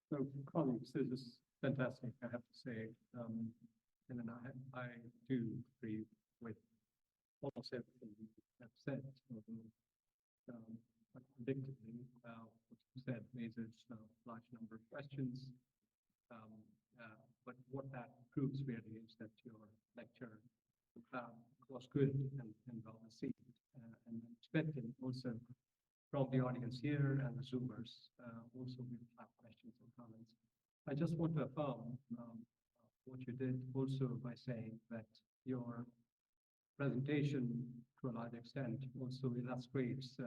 So colleagues, this is fantastic, I have to say. And then I do agree with almost everything you have said. Predictably, what you said raises a large number of questions. But what that proves really is that your lecture was good and well received. And I'm expecting also from the audience here and the Zoomers, also we will have questions and comments. I just want to affirm what you did also by saying that your presentation to a large extent also illustrates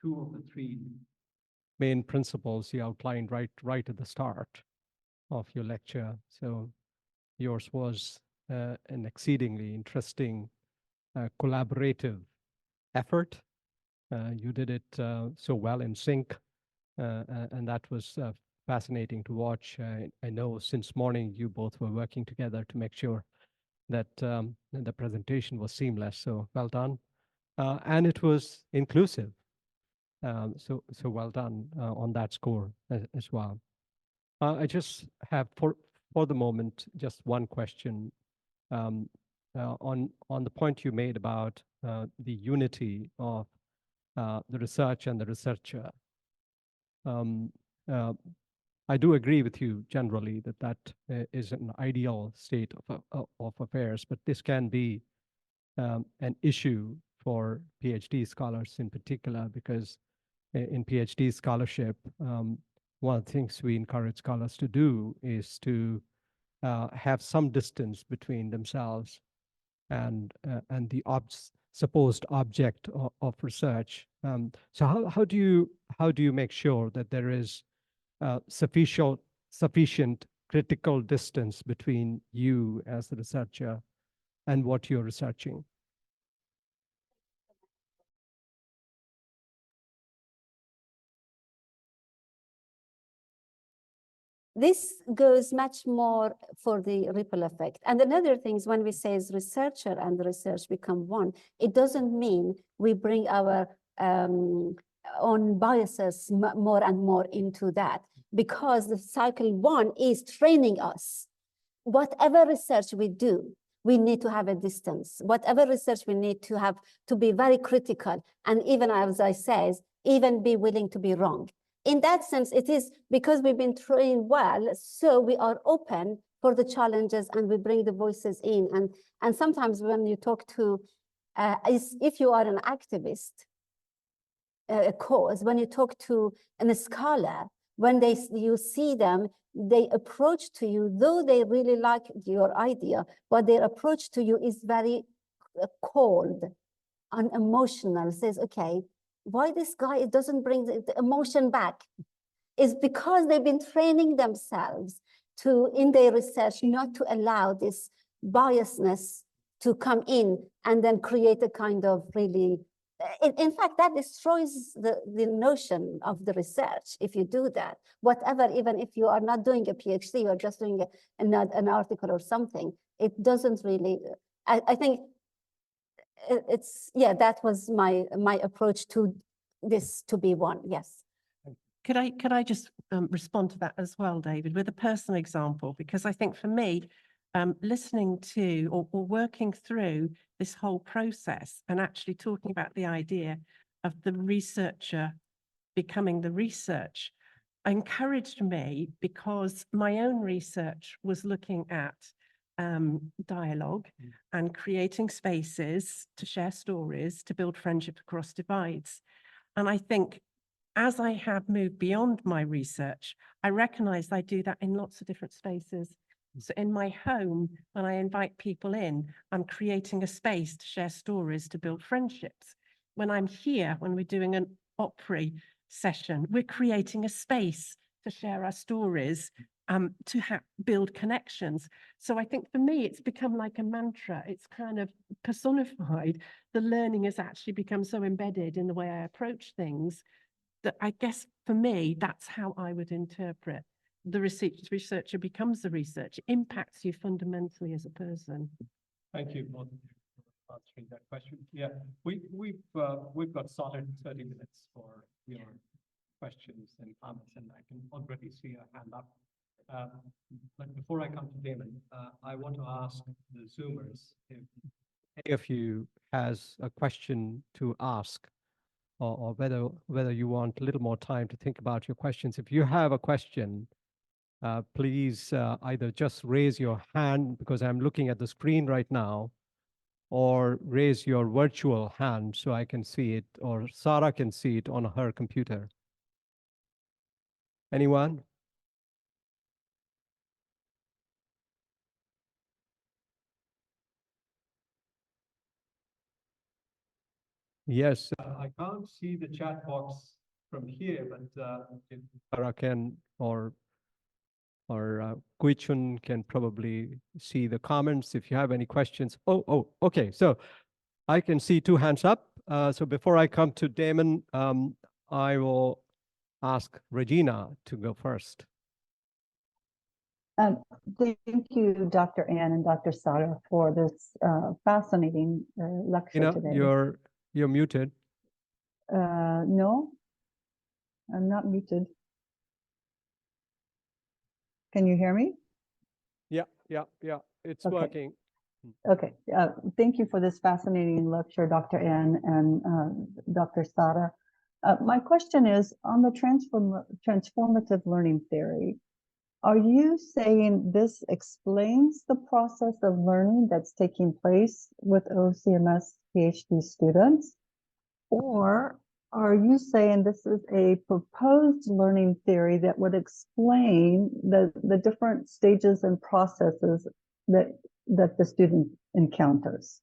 two of the three main principles you outlined right at the start of your lecture. So yours was an exceedingly interesting collaborative effort. You did it so well in sync, and that was fascinating to watch. I know since morning you both were working together to make sure that the presentation was seamless, so well done. And it was inclusive, so well done on that score as well. I just have, for the moment, just one question on the point you made about the unity of the research and the researcher. I do agree with you generally that is an ideal state of affairs, but this can be an issue for PhD scholars in particular, because in PhD scholarship, one of the things we encourage scholars to do is to have some distance between themselves and the supposed object of research. So how do you make sure that there is sufficient critical distance between you as the researcher and what you're researching? This goes much more for the ripple effect. And another thing is when we say is researcher and research become one, it doesn't mean we bring our own biases more and more into that, because the cycle one is training us. Whatever research we do, we need to have a distance. Whatever research we need to have to be very critical. And even as I says, even be willing to be wrong. In that sense, it is because we've been trained well, so we are open for the challenges and we bring the voices in. And sometimes when you talk to, if you are an activist, a cause, when you talk to a scholar, when you see them, they approach to you, though they really like your idea, but their approach to you is very cold, unemotional, says, okay, why this guy doesn't bring the emotion back? Is because they've been training themselves to, in their research, not to allow this biasness to come in and then create a kind of really, in fact, that destroys the notion of the research if you do that. Whatever, even if you are not doing a PhD, you're just doing an article or something, it doesn't really, I think, it's, yeah, that was my approach to this to be one. Yes. Could I just respond to that as well, David, with a personal example? Because I think for me, listening to or working through this whole process and actually talking about the idea of the researcher becoming the research encouraged me, because my own research was looking at dialogue and creating spaces to share stories, to build friendship across divides. And I think as I have moved beyond my research, I recognize I do that in lots of different spaces. So in my home, when I invite people in, I'm creating a space to share stories, to build friendships. When I'm here, when we're doing an opera session, we're creating a space to share our stories, to build connections. So I think for me, it's become like a mantra. It's kind of personified. The learning has actually become so embedded in the way I approach things that I guess for me, that's how I would interpret. The researcher becomes the research, impacts you fundamentally as a person. Thank you both of you for answering that question. Yeah, we've got solid 30 minutes for your questions and comments, and I can already see a hand up. But before I come to Damon, I want to ask the Zoomers if any of you has a question to ask, or whether you want a little more time to think about your questions. If you have a question, please either just raise your hand, because I'm looking at the screen right now, or raise your virtual hand so I can see it, or Sarah can see it on her computer. Anyone? Yes, I can't see the chat box from here, but if Sarah can, or Guichun can probably see the comments if you have any questions. Oh, okay. So I can see two hands up. So before I come to Damon, I will ask Regina to go first. Thank you, Dr. Ann and Dr. Sada, for this fascinating lecture today. You're muted. No, I'm not muted. Can you hear me? Yeah. It's Okay. working. Okay. Thank you for this fascinating lecture, Dr. Ann and Dr. Sada. My question is on the transformative learning theory. Are you saying this explains the process of learning that's taking place with OCMS PhD students? Or are you saying this is a proposed learning theory that would explain the different stages and processes that the student encounters?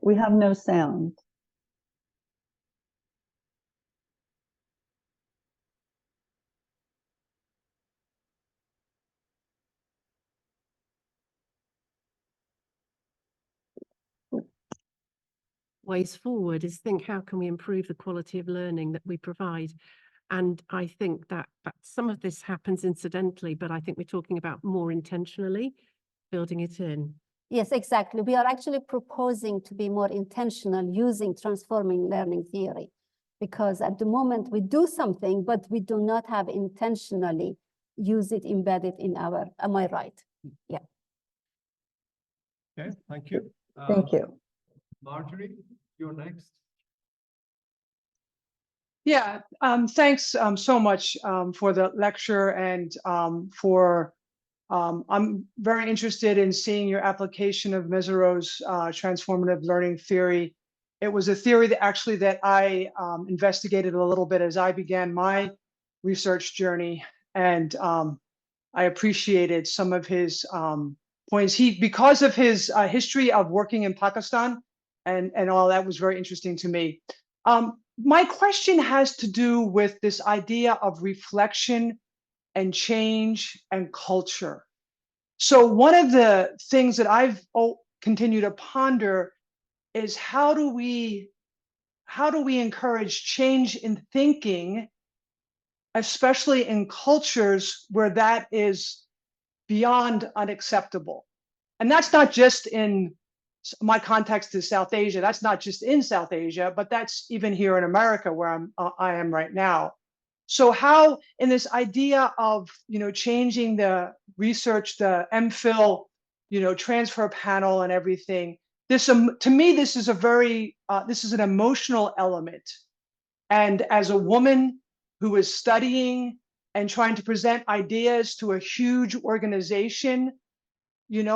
We have no sound. Ways forward is think, how can we improve the quality of learning that we provide? And I think that some of this happens incidentally, but I think we're talking about more intentionally building it in. Yes, exactly. We are actually proposing to be more intentional using transforming learning theory, because at the moment we do something, but we do not have intentionally use it embedded in our, am I right? Yeah. Okay, thank you. Thank you. Marjorie, you're next. Yeah, thanks so much for the lecture, and I'm very interested in seeing your application of Mesereau's transformative learning theory. It was a theory that I investigated a little bit as I began my research journey, and I appreciated some of his points. Because of his history of working in Pakistan and all that was very interesting to me. My question has to do with this idea of reflection and change and culture. So one of the things that I've continued to ponder is how do we encourage change in thinking, especially in cultures where that is beyond unacceptable. And that's not just in my context is South Asia. That's not just in South Asia, but that's even here in America where I am right now. So how in this idea of, changing the research, the MPhil, transfer panel and everything, this, to me, this is an emotional element. And as a woman who is studying and trying to present ideas to a huge organization.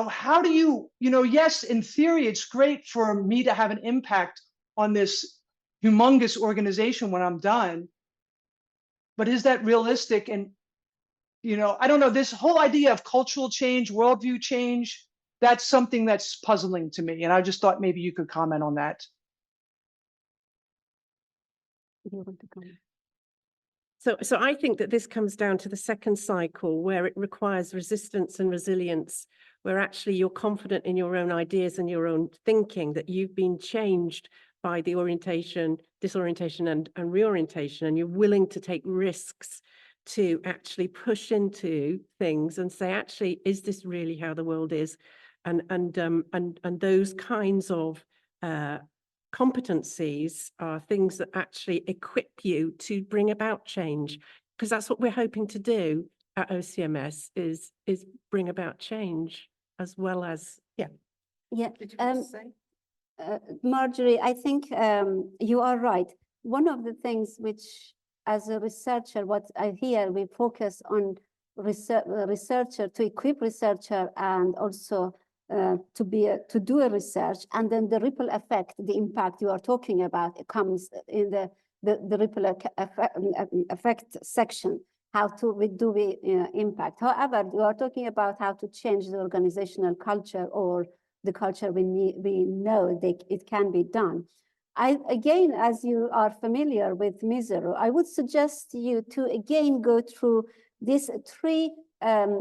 How do you, yes, in theory, it's great for me to have an impact on this humongous organization when I'm done. But is that realistic? And, I don't know, this whole idea of cultural change, worldview change, that's something that's puzzling to me. And I just thought maybe you could comment on that. Do you want to comment? So I think that this comes down to the second cycle where it requires resistance and resilience, where actually you're confident in your own ideas and your own thinking, that you've been changed by the orientation, disorientation and reorientation, and you're willing to take risks to actually push into things and say, actually, is this really how the world is? And those kinds of competencies are things that actually equip you to bring about change, because that's what we're hoping to do at OCMS is bring about change as well as, yeah. Yeah. Did you want to say? Marjorie, I think you are right. One of the things which, as a researcher, what I hear, we focus on researcher to equip researcher and also to do a research, and then the ripple effect, the impact you are talking about, it comes in the ripple effect section. How do we impact? However, you are talking about how to change the organizational culture or the culture we know that it can be done. Again, as you are familiar with Mizero, I would suggest you to again go through these three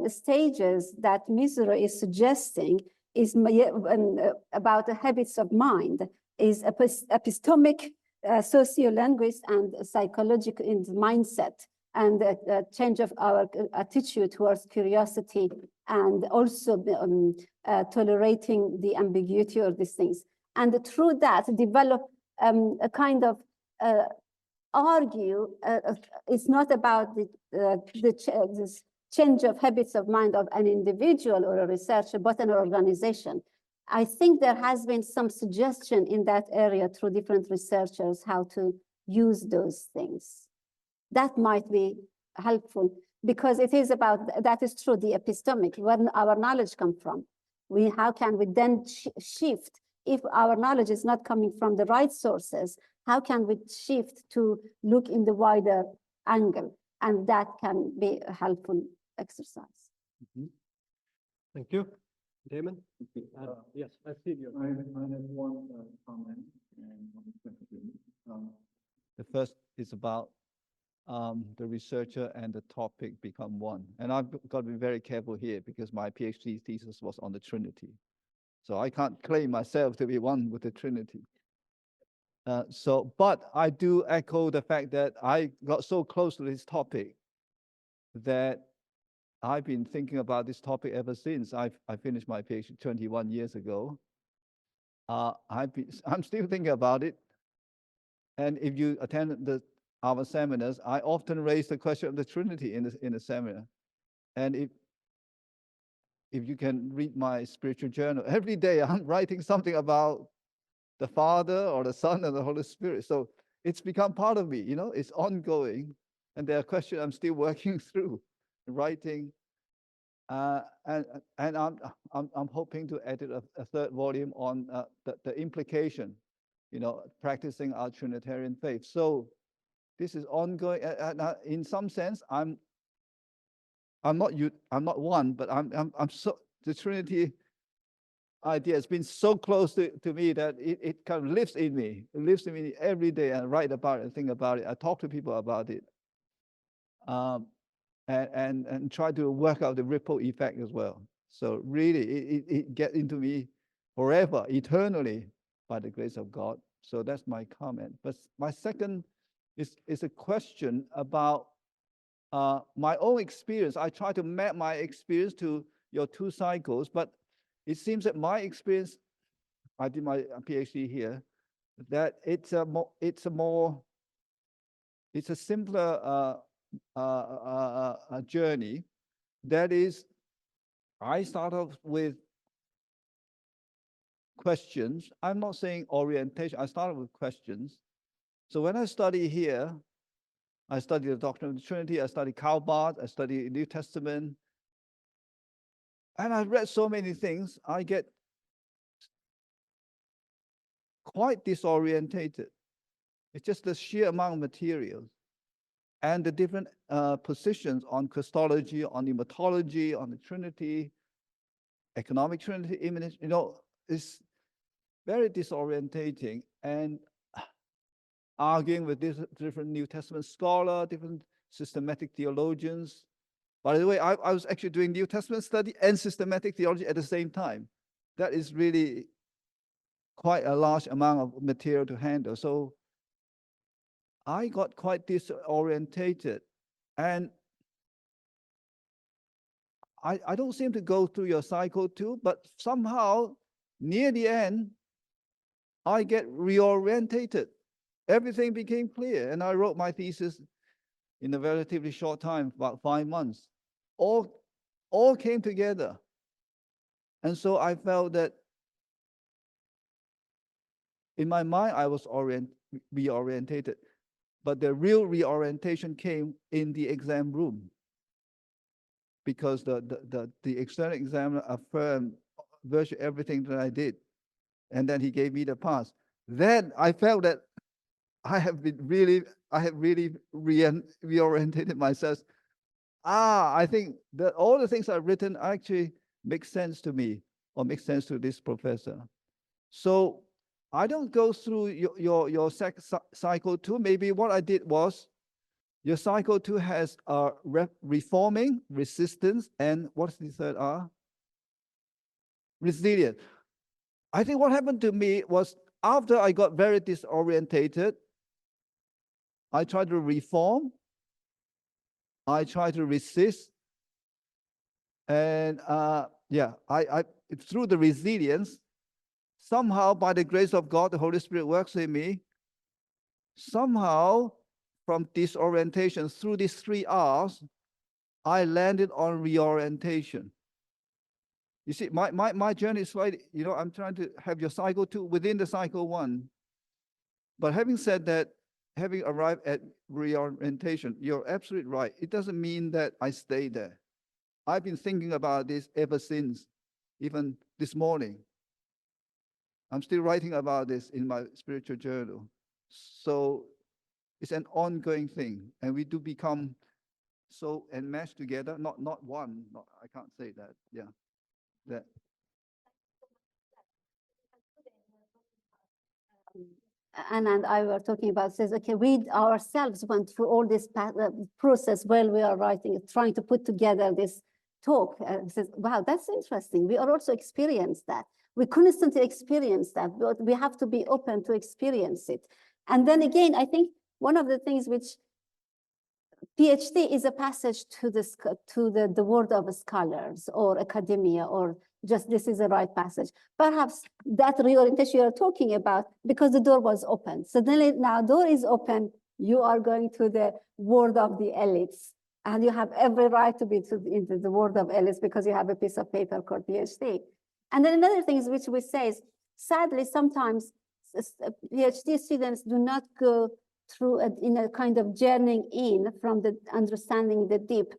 stages that Mizero is suggesting is about the habits of mind, is epistemic, sociolinguist, and psychological in mindset, and a change of our attitude towards curiosity, and also tolerating the ambiguity of these things. And through that, develop a kind of argue, it's not about this change of habits of mind of an individual or a researcher, but an organization. I think there has been some suggestion in that area through different researchers how to use those things. That might be helpful, because it is about, that is true, the epistemic, where our knowledge comes from. How can we then shift, if our knowledge is not coming from the right sources, how can we shift to look in the wider angle? And that can be a helpful exercise. Thank you. Damon? Yes, I see you. I have one comment and one question. The first is about the researcher and the topic become one. And I've got to be very careful here because my PhD thesis was on the Trinity. So I can't claim myself to be one with the Trinity. But I do echo the fact that I got so close to this topic that I've been thinking about this topic ever since I finished my PhD 21 years ago. I'm still thinking about it. And if you attend our seminars, I often raise the question of the Trinity in the seminar. And if you can read my spiritual journal, every day I'm writing something about the Father or the Son and the Holy Spirit. So it's become part of me, it's ongoing. And there are questions I'm still working through, writing. And I'm hoping to edit a third volume on the implication, practicing our Trinitarian faith. So this is ongoing. In some sense, I'm not one, but I'm so, the Trinity idea has been so close to me that it kind of lives in me. It lives in me every day. I write about it, and think about it. I talk to people about it, and try to work out the ripple effect as well. So really, it gets into me forever, eternally, by the grace of God. So that's my comment. But my second is a question about my own experience. I try to map my experience to your two cycles, but it seems that my experience, I did my PhD here, that it's a simpler journey. That is, I start off with questions. I'm not saying orientation. I started with questions. So when I study here, I studied the doctrine of the Trinity. I studied Calvert. I studied New Testament. And I've read so many things, I get quite disorientated. It's just the sheer amount of materials and the different positions on Christology, on pneumatology, on the Trinity, economic Trinity, immanent, it's very disorientating. And arguing with different New Testament scholars, different systematic theologians. By the way, I was actually doing New Testament study and systematic theology at the same time. That is really quite a large amount of material to handle. So I got quite disorientated. And I don't seem to go through your cycle too, but somehow near the end, I get reorientated. Everything became clear. And I wrote my thesis in a relatively short time, about 5 months. All came together. And so I felt that in my mind, I was reorientated. But the real reorientation came in the exam room, because the external examiner affirmed virtually everything that I did. And then he gave me the pass. Then I felt that I have really reorientated myself. I think that all the things I've written actually make sense to me, or make sense to this professor. So I don't go through your cycle 2. Maybe what I did was, your cycle 2 has reforming, resistance, and what's the third R? Resilient. I think what happened to me was, after I got very disorientated, I tried to reform, I tried to resist, and I through the resilience, somehow by the grace of God, the Holy Spirit works in me. Somehow, from disorientation through these 3 R's, I landed on reorientation. You see, my journey is right, I'm trying to have your cycle 2 within the cycle 1. But having said that, having arrived at reorientation, you're absolutely right. It doesn't mean that I stay there. I've been thinking about this ever since, even this morning. I'm still writing about this in my spiritual journal. So it's an ongoing thing, and we do become so enmeshed together. Not one. I can't say that. Yeah, that. Anna and I were talking about, says, okay, we ourselves went through all this process while we are writing, trying to put together this talk. Says, wow, that's interesting. We are also experienced that. We constantly experience that, but we have to be open to experience it. And then again, I think one of the things which PhD is a passage to the world of scholars or academia, or just this is the right passage. Perhaps that reorientation you're talking about, because the door was open. Suddenly now door is open, you are going to the world of the elites, and you have every right to be into the world of elites because you have a piece of paper called PhD. And then another thing which we say is, sadly, sometimes PhD students do not go through in a kind of journeying in from the understanding the deep,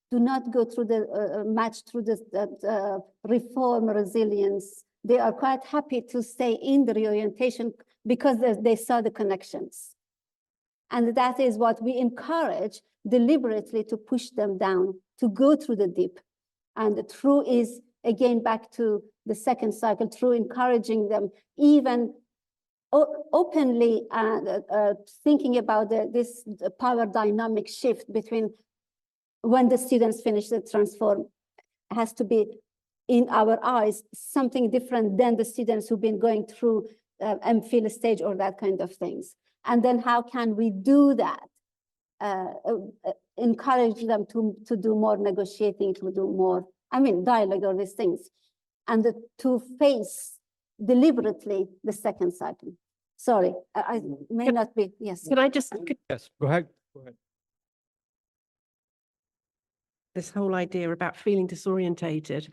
do not go through the match through the reform resilience. They are quite happy to stay in the reorientation because they saw the connections. And that is what we encourage deliberately, to push them down, to go through the deep. And the true is, again, back to the second cycle, through encouraging them, even openly thinking about this power dynamic shift between when the students finish the transform, has to be, in our eyes, something different than the students who've been going through MPhil stage or that kind of things. And then how can we do that? Encourage them to do more negotiating, to do more, dialogue or these things, and to face deliberately the second cycle. Sorry, I may not be, yes. Can I just, Yes, go ahead. Go ahead. this whole idea about feeling disorientated.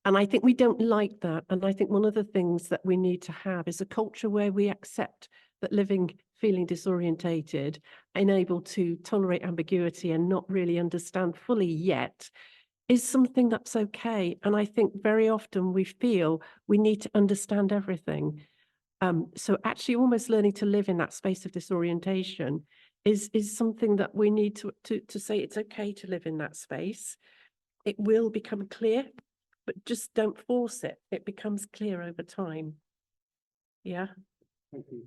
And I think we don't like that. And I think one of the things that we need to have is a culture where we accept that living feeling disorientated, unable to tolerate ambiguity and not really understand fully yet, is something that's okay. And I think very often we feel we need to understand everything. So actually almost learning to live in that space of disorientation is something that we need to say it's okay to live in that space. It will become clear, but just don't force it. It becomes clear over time. Yeah. Thank you.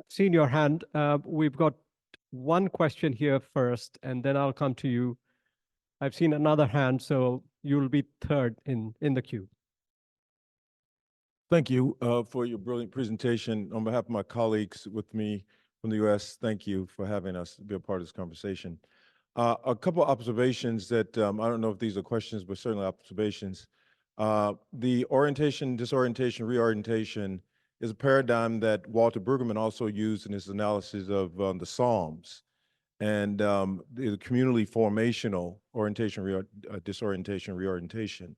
Seen your hand. We've got one question here first, and then I'll come to you. I've seen another hand, so you'll be third in the queue. Thank you for your brilliant presentation. On behalf of my colleagues with me from the U.S., thank you for having us be a part of this conversation. A couple of observations that I don't know if these are questions, but certainly observations. The orientation, disorientation, reorientation is a paradigm that Walter Brueggemann also used in his analysis of the Psalms and the communally formational orientation, disorientation, reorientation.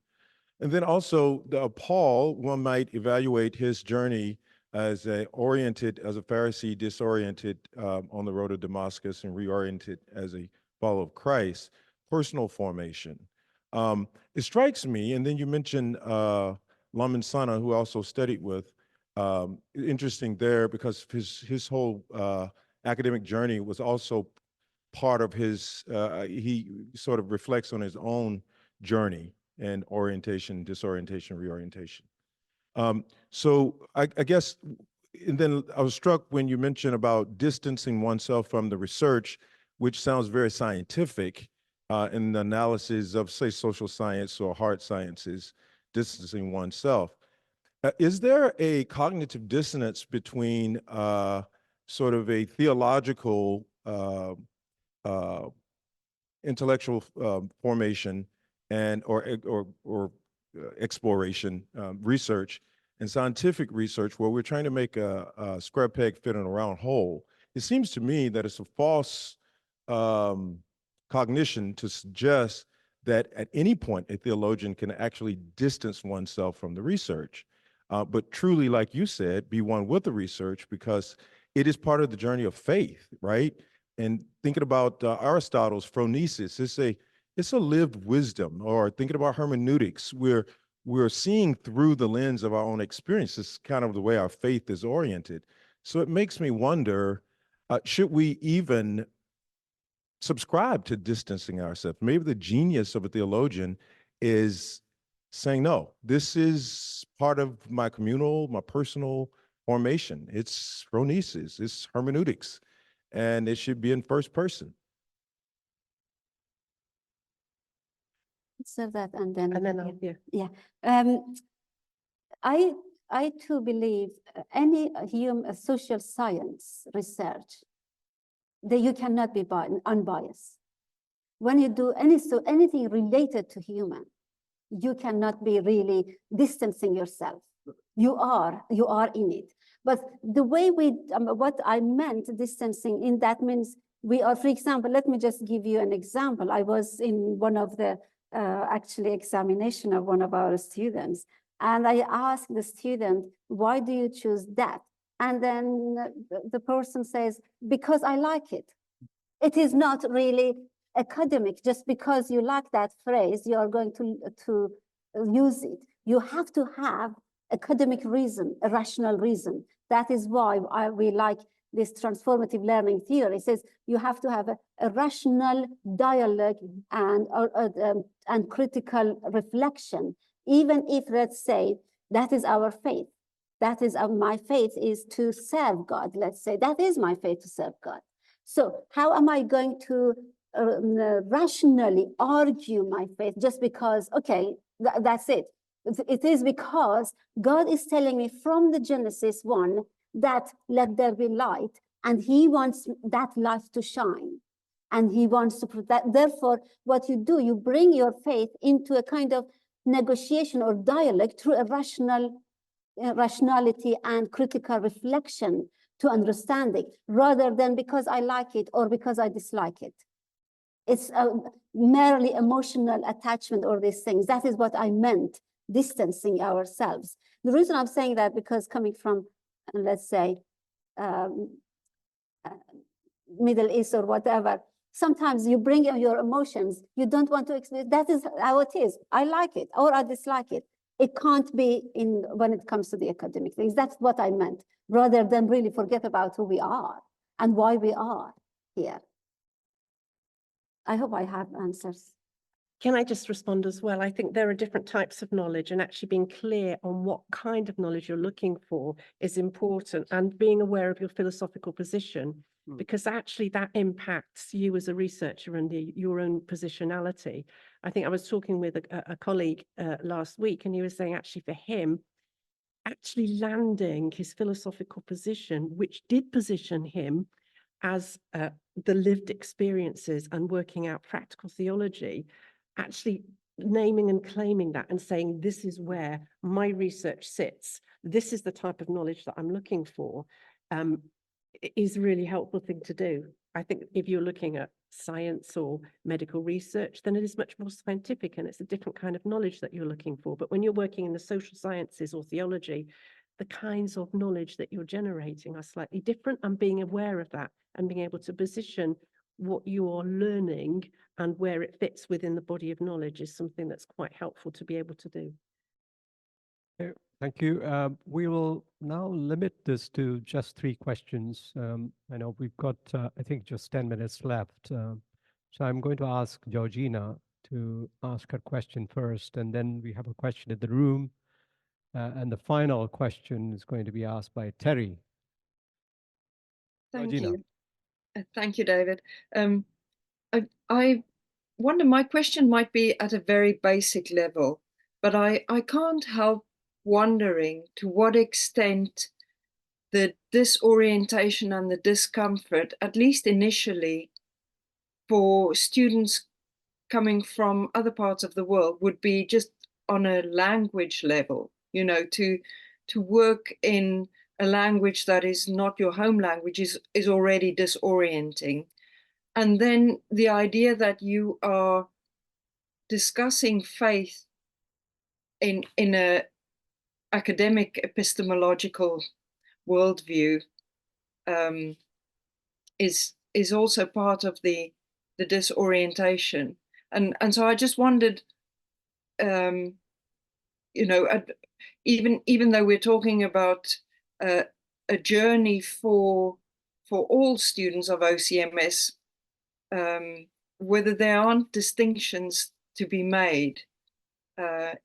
And then also Paul, one might evaluate his journey as a Pharisee, disoriented on the road to Damascus, and reoriented as a follower of Christ, personal formation. It strikes me, and then you mentioned Lamin Sana, who I also studied with, interesting there because his whole academic journey was also part of his, he sort of reflects on his own journey and orientation, disorientation, reorientation. So I guess, and then I was struck when you mentioned about distancing oneself from the research, which sounds very scientific in the analysis of, say, social science or hard sciences, distancing oneself. Is there a cognitive dissonance between sort of a theological intellectual formation and or exploration, research, and scientific research where we're trying to make a square peg fit in a round hole? It seems to me that it's a false cognition to suggest that at any point a theologian can actually distance oneself from the research, but truly, like you said, be one with the research because it is part of the journey of faith, right? And thinking about Aristotle's phronesis, it's a lived wisdom. Or thinking about hermeneutics, we're seeing through the lens of our own experience. It's kind of the way our faith is oriented. So it makes me wonder, should we even subscribe to distancing ourselves? Maybe the genius of a theologian is saying, no, this is part of my communal, my personal formation. It's phronesis, it's hermeneutics, and it should be in first person. So that, and then I'll hear. yeah. I too believe any social science research that you cannot be unbiased. When you do anything related to human, you cannot be really distancing yourself. You are in it. But the way what I meant distancing in that means we are, for example, let me just give you an example. I was in one of the actually examination of one of our students, and I asked the student, why do you choose that? And then the person says, because I like it. It is not really academic. Just because you like that phrase, you are going to use it. You have to have academic reason, a rational reason. That is why we like this transformative learning theory. It says you have to have a rational dialogue and critical reflection, even if, let's say, that is our faith. That is my faith is to serve God. Let's say that is my faith to serve God. So how am I going to rationally argue my faith just because, okay, that's it. It is because God is telling me from the Genesis 1 that let there be light, and he wants that light to shine, and he wants to protect. Therefore, what you do, you bring your faith into a kind of negotiation or dialogue through a rationality and critical reflection to understand it, rather than because I like it or because I dislike it. It's merely emotional attachment or these things. That is what I meant, distancing ourselves. The reason I'm saying that, because coming from let's say, um, uh, Middle East or whatever, sometimes you bring in your emotions. You don't want to experience. That is how it is. I like it or I dislike it. It can't be in when it comes to the academic things. That's what I meant, rather than really forget about who we are and why we are here. I hope I have answers. Can I just respond as well? I think there are different types of knowledge, and actually being clear on what kind of knowledge you're looking for is important, and being aware of your philosophical position, because actually that impacts you as a researcher and your own positionality. I think I was talking with a colleague last week, and he was saying actually for him, actually landing his philosophical position, which did position him as the lived experiences and working out practical theology, actually naming and claiming that and saying, this is where my research sits, this is the type of knowledge that I'm looking for, is a really helpful thing to do. I think if you're looking at science or medical research, then it is much more scientific and it's a different kind of knowledge that you're looking for. But when you're working in the social sciences or theology, the kinds of knowledge that you're generating are slightly different, and being aware of that and being able to position what you're learning and where it fits within the body of knowledge is something that's quite helpful to be able to do. Okay, thank you. We will now limit this to just 3 questions. I know we've got, I think, just 10 minutes left. So I'm going to ask Georgina to ask her question first, and then we have a question in the room. And the final question is going to be asked by Terry. Thank Georgina. you. Thank you, David. I wonder, my question might be at a very basic level, but I can't help wondering to what extent the disorientation and the discomfort, at least initially, for students coming from other parts of the world would be just on a language level, you know, to work in a language that is not your home language is already disorienting. And then the idea that you are discussing faith in a academic epistemological worldview is also part of the disorientation. And so I just wondered, you know, even though we're talking about a journey for all students of OCMS, whether there aren't distinctions to be made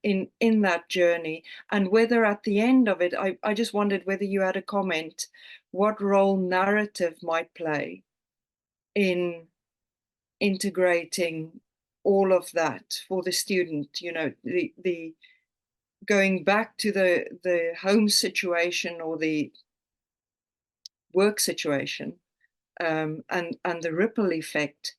in that journey, and whether at the end of it, I just wondered whether you had a comment, what role narrative might play in integrating all of that for the student, you know, the going back to the home situation or the work situation, and the ripple effect.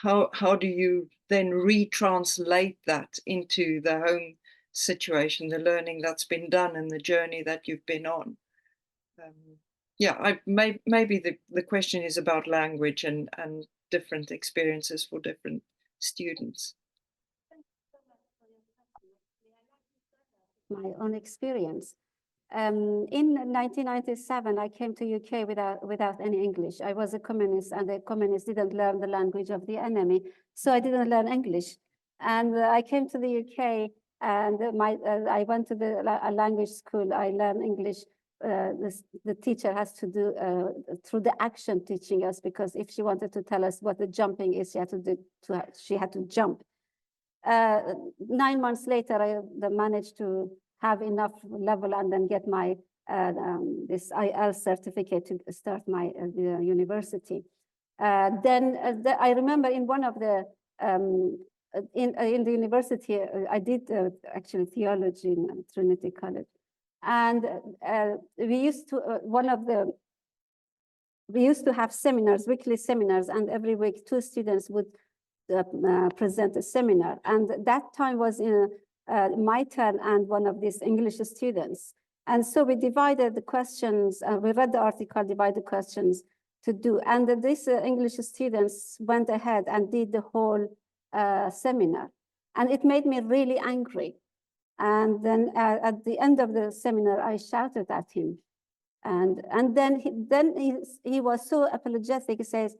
How do you then retranslate that into the home situation, the learning that's been done and the journey that you've been on? Yeah, maybe the question is about language and different experiences for different students. My own experience. In 1997, I came to UK without any English. I was a communist, and the communists didn't learn the language of the enemy, so I didn't learn English. And I came to the UK, and I went to a language school. I learned English. The teacher has to do through the action teaching us, because if she wanted to tell us what the jumping is, she had to jump. 9 months later, I managed to have enough level and then get my this IELTS certificate to start my university. Then I remember in one of the in the university, I did actually theology in Trinity College, and we used to have seminars, weekly seminars, and every week 2 students would present a seminar. And that time was in my turn and one of these English students. And so we divided the questions, we read the article, divided the questions to do. And these English students went ahead and did the whole seminar. And it made me really angry, And then at the end of the seminar, I shouted at him. And then he was so apologetic. He says,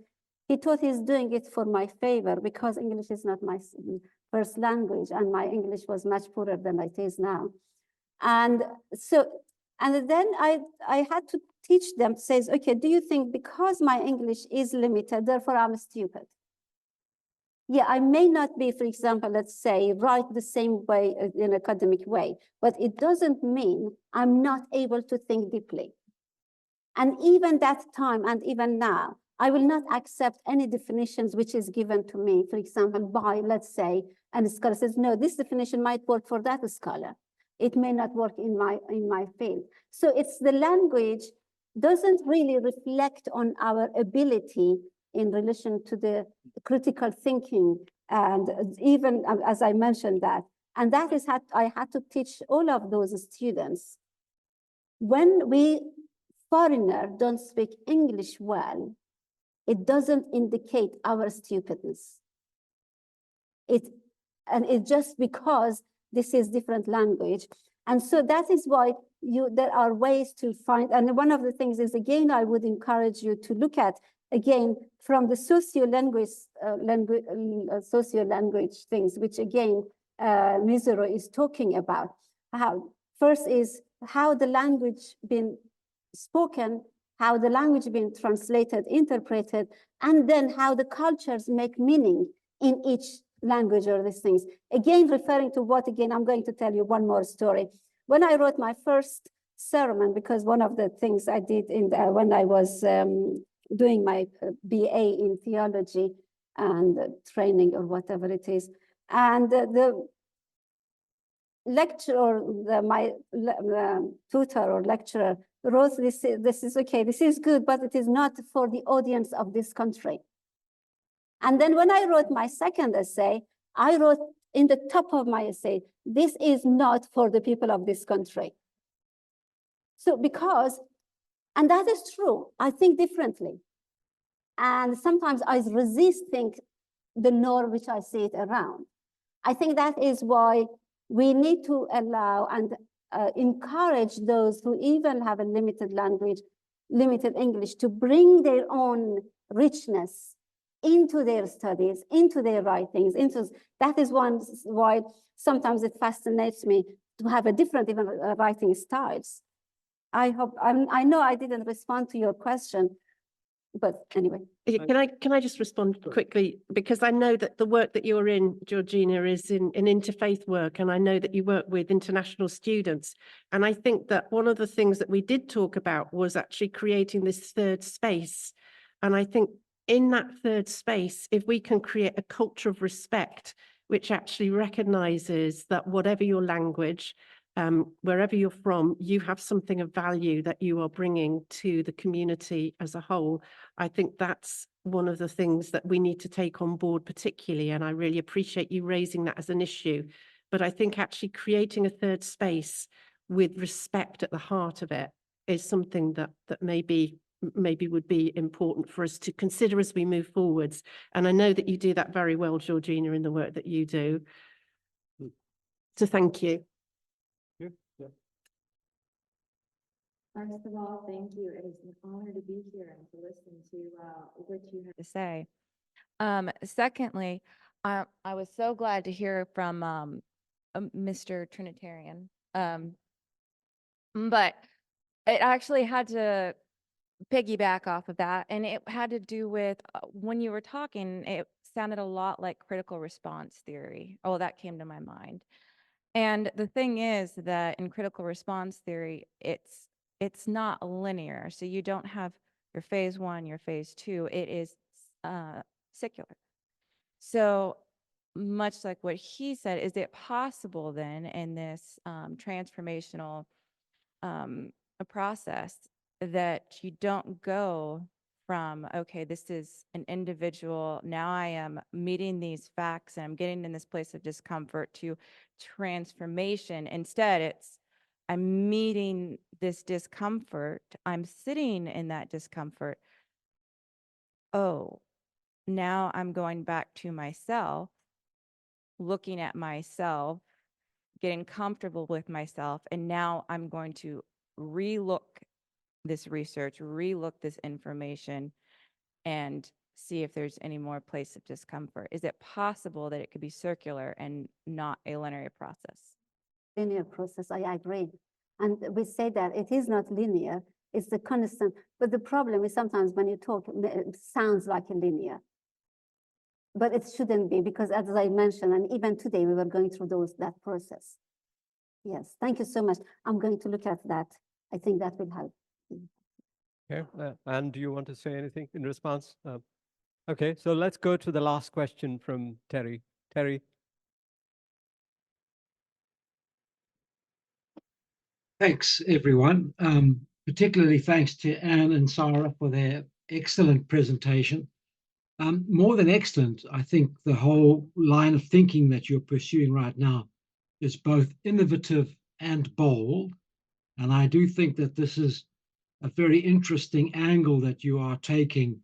he thought he's doing it for my favor because English is not my first language and my English was much poorer than it is now. And so, and then I had to teach them, says, okay, do you think because my English is limited, therefore I'm stupid? Yeah, I may not be, for example, let's say, write the same way in academic way, but it doesn't mean I'm not able to think deeply. And even that time and even now, I will not accept any definitions which is given to me, for example, by, let's say, and a scholar says, no, this definition might work for that scholar. It may not work in my field. So it's the language doesn't really reflect on our ability in relation to the critical thinking. And even as I mentioned that, and that is how I had to teach all of those students. When we foreigner don't speak English well, it doesn't indicate our stupidness. And it's just because this is different language. And so that is why there are ways to find, and one of the things is, again, I would encourage you to look at, again, from the socio-language things, which again, Mizero is talking about. How first is how the language been spoken, how the language been translated, interpreted, and then how the cultures make meaning in each language or these things. Again, referring to what, again, I'm going to tell you one more story. When I wrote my first sermon, because one of the things I did when I was doing my BA in theology and training or whatever it is, and the lecturer, my tutor or lecturer wrote, this is okay, this is good, but it is not for the audience of this country. And then when I wrote my second essay, I wrote in the top of my essay, this is not for the people of this country. So because, and that is true, I think differently. And sometimes I resist think the norm which I see it around. I think that is why we need to allow and encourage those who even have a limited language, limited English, to bring their own richness into their studies, into their writings. That is why sometimes it fascinates me to have a different even writing styles. I know I didn't respond to your question, but anyway. Can I just respond quickly? Because I know that the work that you're in, Georgina, is in interfaith work, and I know that you work with international students. And I think that one of the things that we did talk about was actually creating this third space. And I think in that third space, if we can create a culture of respect, which actually recognizes that whatever your language, wherever you're from, you have something of value that you are bringing to the community as a whole. I think that's one of the things that we need to take on board particularly, and I really appreciate you raising that as an issue. But I think actually creating a third space with respect at the heart of it is something that maybe would be important for us to consider as we move forwards. And I know that you do that very well, Georgina, in the work that you do. So thank you. First of all, thank you. It is an honor to be here and to listen to what you have to say. Secondly, I was so glad to hear from Mr. Trinitarian, but it actually had to piggyback off of that, and it had to do with when you were talking, it sounded a lot like critical response theory. Oh, that came to my mind. And the thing is that in critical response theory, it's not linear. So you don't have your phase one, your phase two. It is secular. So much like what he said, is it possible then in this transformational process that you don't go from, okay, this is an individual, now I am meeting these facts and I'm getting in this place of discomfort, to transformation. Instead, it's I'm meeting this discomfort, I'm sitting in that discomfort. Oh, now I'm going back to myself, looking at myself, getting comfortable with myself. And now I'm going to relook this research, relook this information, and see if there's any more place of discomfort. Is it possible that it could be circular and not a linear process? Linear process, I agree. And we say that it is not linear, it's the constant. But the problem is sometimes when you talk, it sounds like a linear. But it shouldn't be, because as I mentioned, and even today we were going through that process. Yes, thank you so much. I'm going to look at that. I think that will help. Okay, and do you want to say anything in response? Okay, so let's go to the last question from Terry. Terry. Thanks, everyone. Particularly thanks to Anne and Sarah for their excellent presentation. More than excellent, I think the whole line of thinking that you're pursuing right now is both innovative and bold. And I do think that this is a very interesting angle that you are taking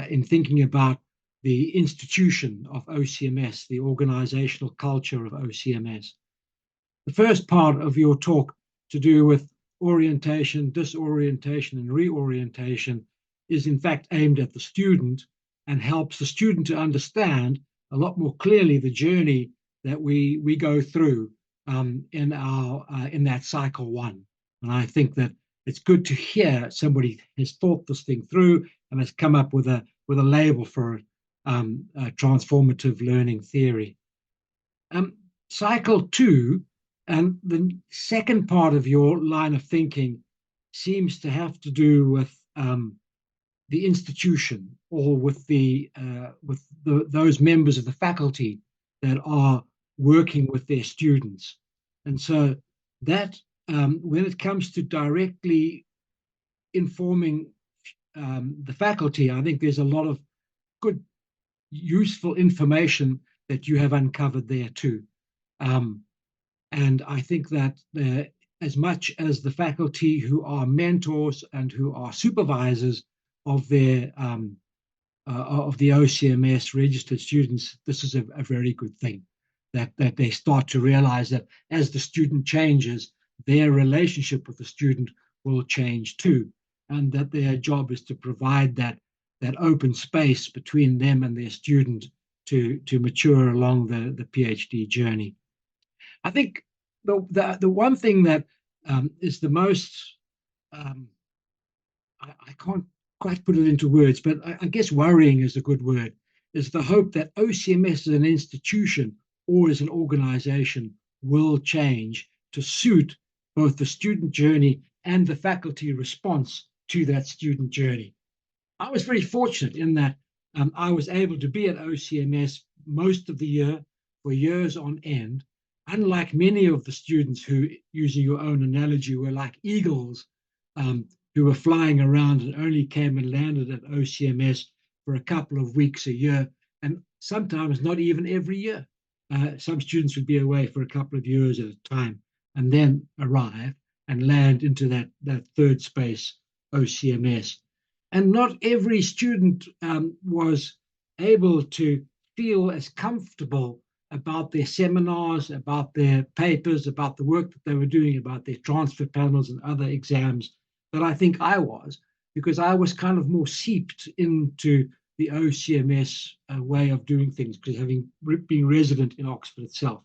in thinking about the institution of OCMS, the organizational culture of OCMS. The first part of your talk to do with orientation, disorientation, and reorientation is in fact aimed at the student and helps the student to understand a lot more clearly the journey that we go through in that cycle one. And I think that it's good to hear somebody has thought this thing through and has come up with a label for it, transformative learning theory. Cycle two, and the second part of your line of thinking seems to have to do with the institution, or with those members of the faculty that are working with their students. And so that when it comes to directly informing the faculty, I think there's a lot of good, useful information that you have uncovered there too. And I think that as much as the faculty who are mentors and who are supervisors of their of the OCMS registered students, this is a very good thing, that they start to realize that as the student changes, their relationship with the student will change too, and that their job is to provide that open space between them and their student to mature along the PhD journey. I think the one thing that is the most, I can't quite put it into words, but I guess worrying is a good word, is the hope that OCMS as an institution or as an organization will change to suit both the student journey and the faculty response to that student journey. I was very fortunate in that I was able to be at OCMS most of the year for years on end. Unlike many of the students who, using your own analogy, were like eagles who were flying around and only came and landed at OCMS for a couple of weeks a year, and sometimes not even every year. Some students would be away for a couple of years at a time and then arrive and land into that third space, OCMS. And not every student was able to feel as comfortable about their seminars, about their papers, about the work that they were doing, about their transfer panels and other exams that I think I was, because I was kind of more seeped into the OCMS way of doing things, because having been resident in Oxford itself.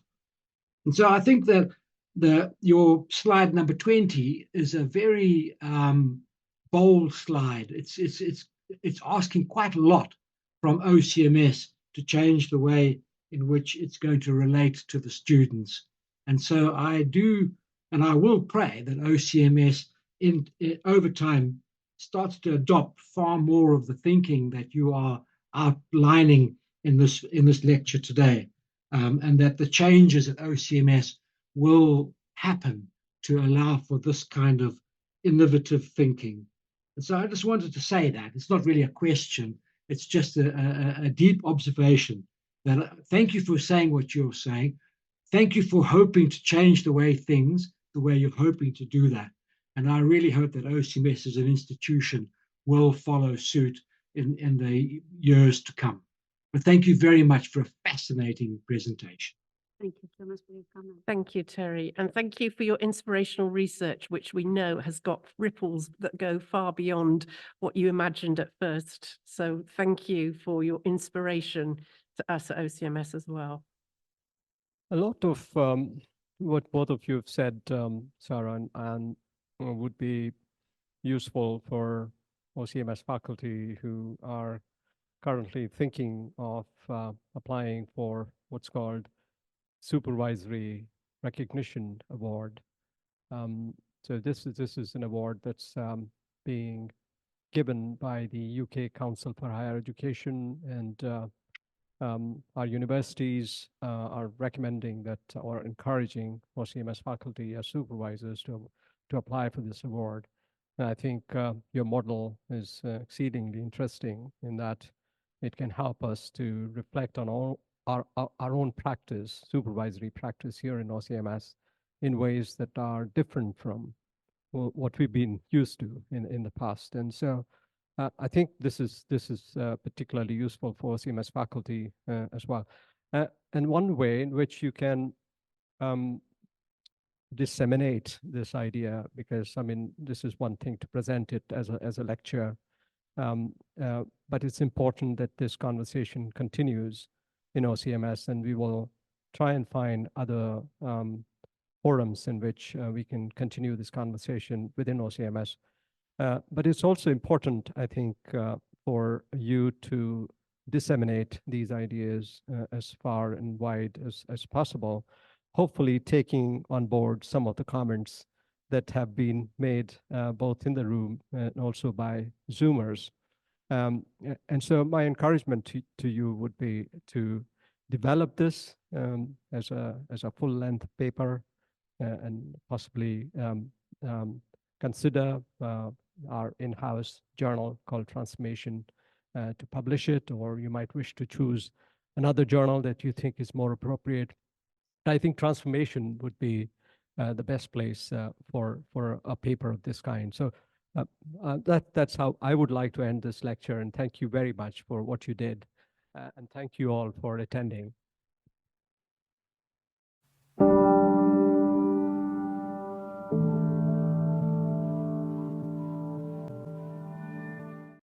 And so I think that your slide number 20 is a very bold slide. It's asking quite a lot from OCMS to change the way in which it's going to relate to the students. And so I do, and I will pray that OCMS over time starts to adopt far more of the thinking that you are outlining in this lecture today, and that the changes at OCMS will happen to allow for this kind of innovative thinking. And so I just wanted to say that. It's not really a question, it's just a deep observation. That thank you for saying what you're saying. Thank you for hoping to change the way you're hoping to do that. And I really hope that OCMS as an institution will follow suit in the years to come. But thank you very much for a fascinating presentation. Thank you so much for your comment. Thank you, Terry. And thank you for your inspirational research, which we know has got ripples that go far beyond what you imagined at first. So thank you for your inspiration to us at OCMS as well. A lot of what both of you have said, Sarah and would be useful for OCMS faculty who are currently thinking of applying for what's called Supervisory Recognition Award. So this is an award that's being given by the UK Council for Higher Education, and our universities are recommending that or encouraging OCMS faculty as supervisors to apply for this award. And I think your model is exceedingly interesting in that it can help us to reflect on all our own practice, supervisory practice here in OCMS in ways that are different from what we've been used to in the past. And so I think this is particularly useful for OCMS faculty as well. And one way in which you can disseminate this idea, because I mean, this is one thing to present it as a lecture, but it's important that this conversation continues in OCMS, and we will try and find other forums in which we can continue this conversation within OCMS. But it's also important, I think, for you to disseminate these ideas as far and wide as possible, hopefully taking on board some of the comments that have been made both in the room and also by Zoomers. And so my encouragement to you would be to develop this as a full-length paper and possibly consider our in-house journal called Transformation to publish it, or you might wish to choose another journal that you think is more appropriate. I think Transformation would be the best place for a paper of this kind. So that's how I would like to end this lecture, and thank you very much for what you did. And thank you all for attending.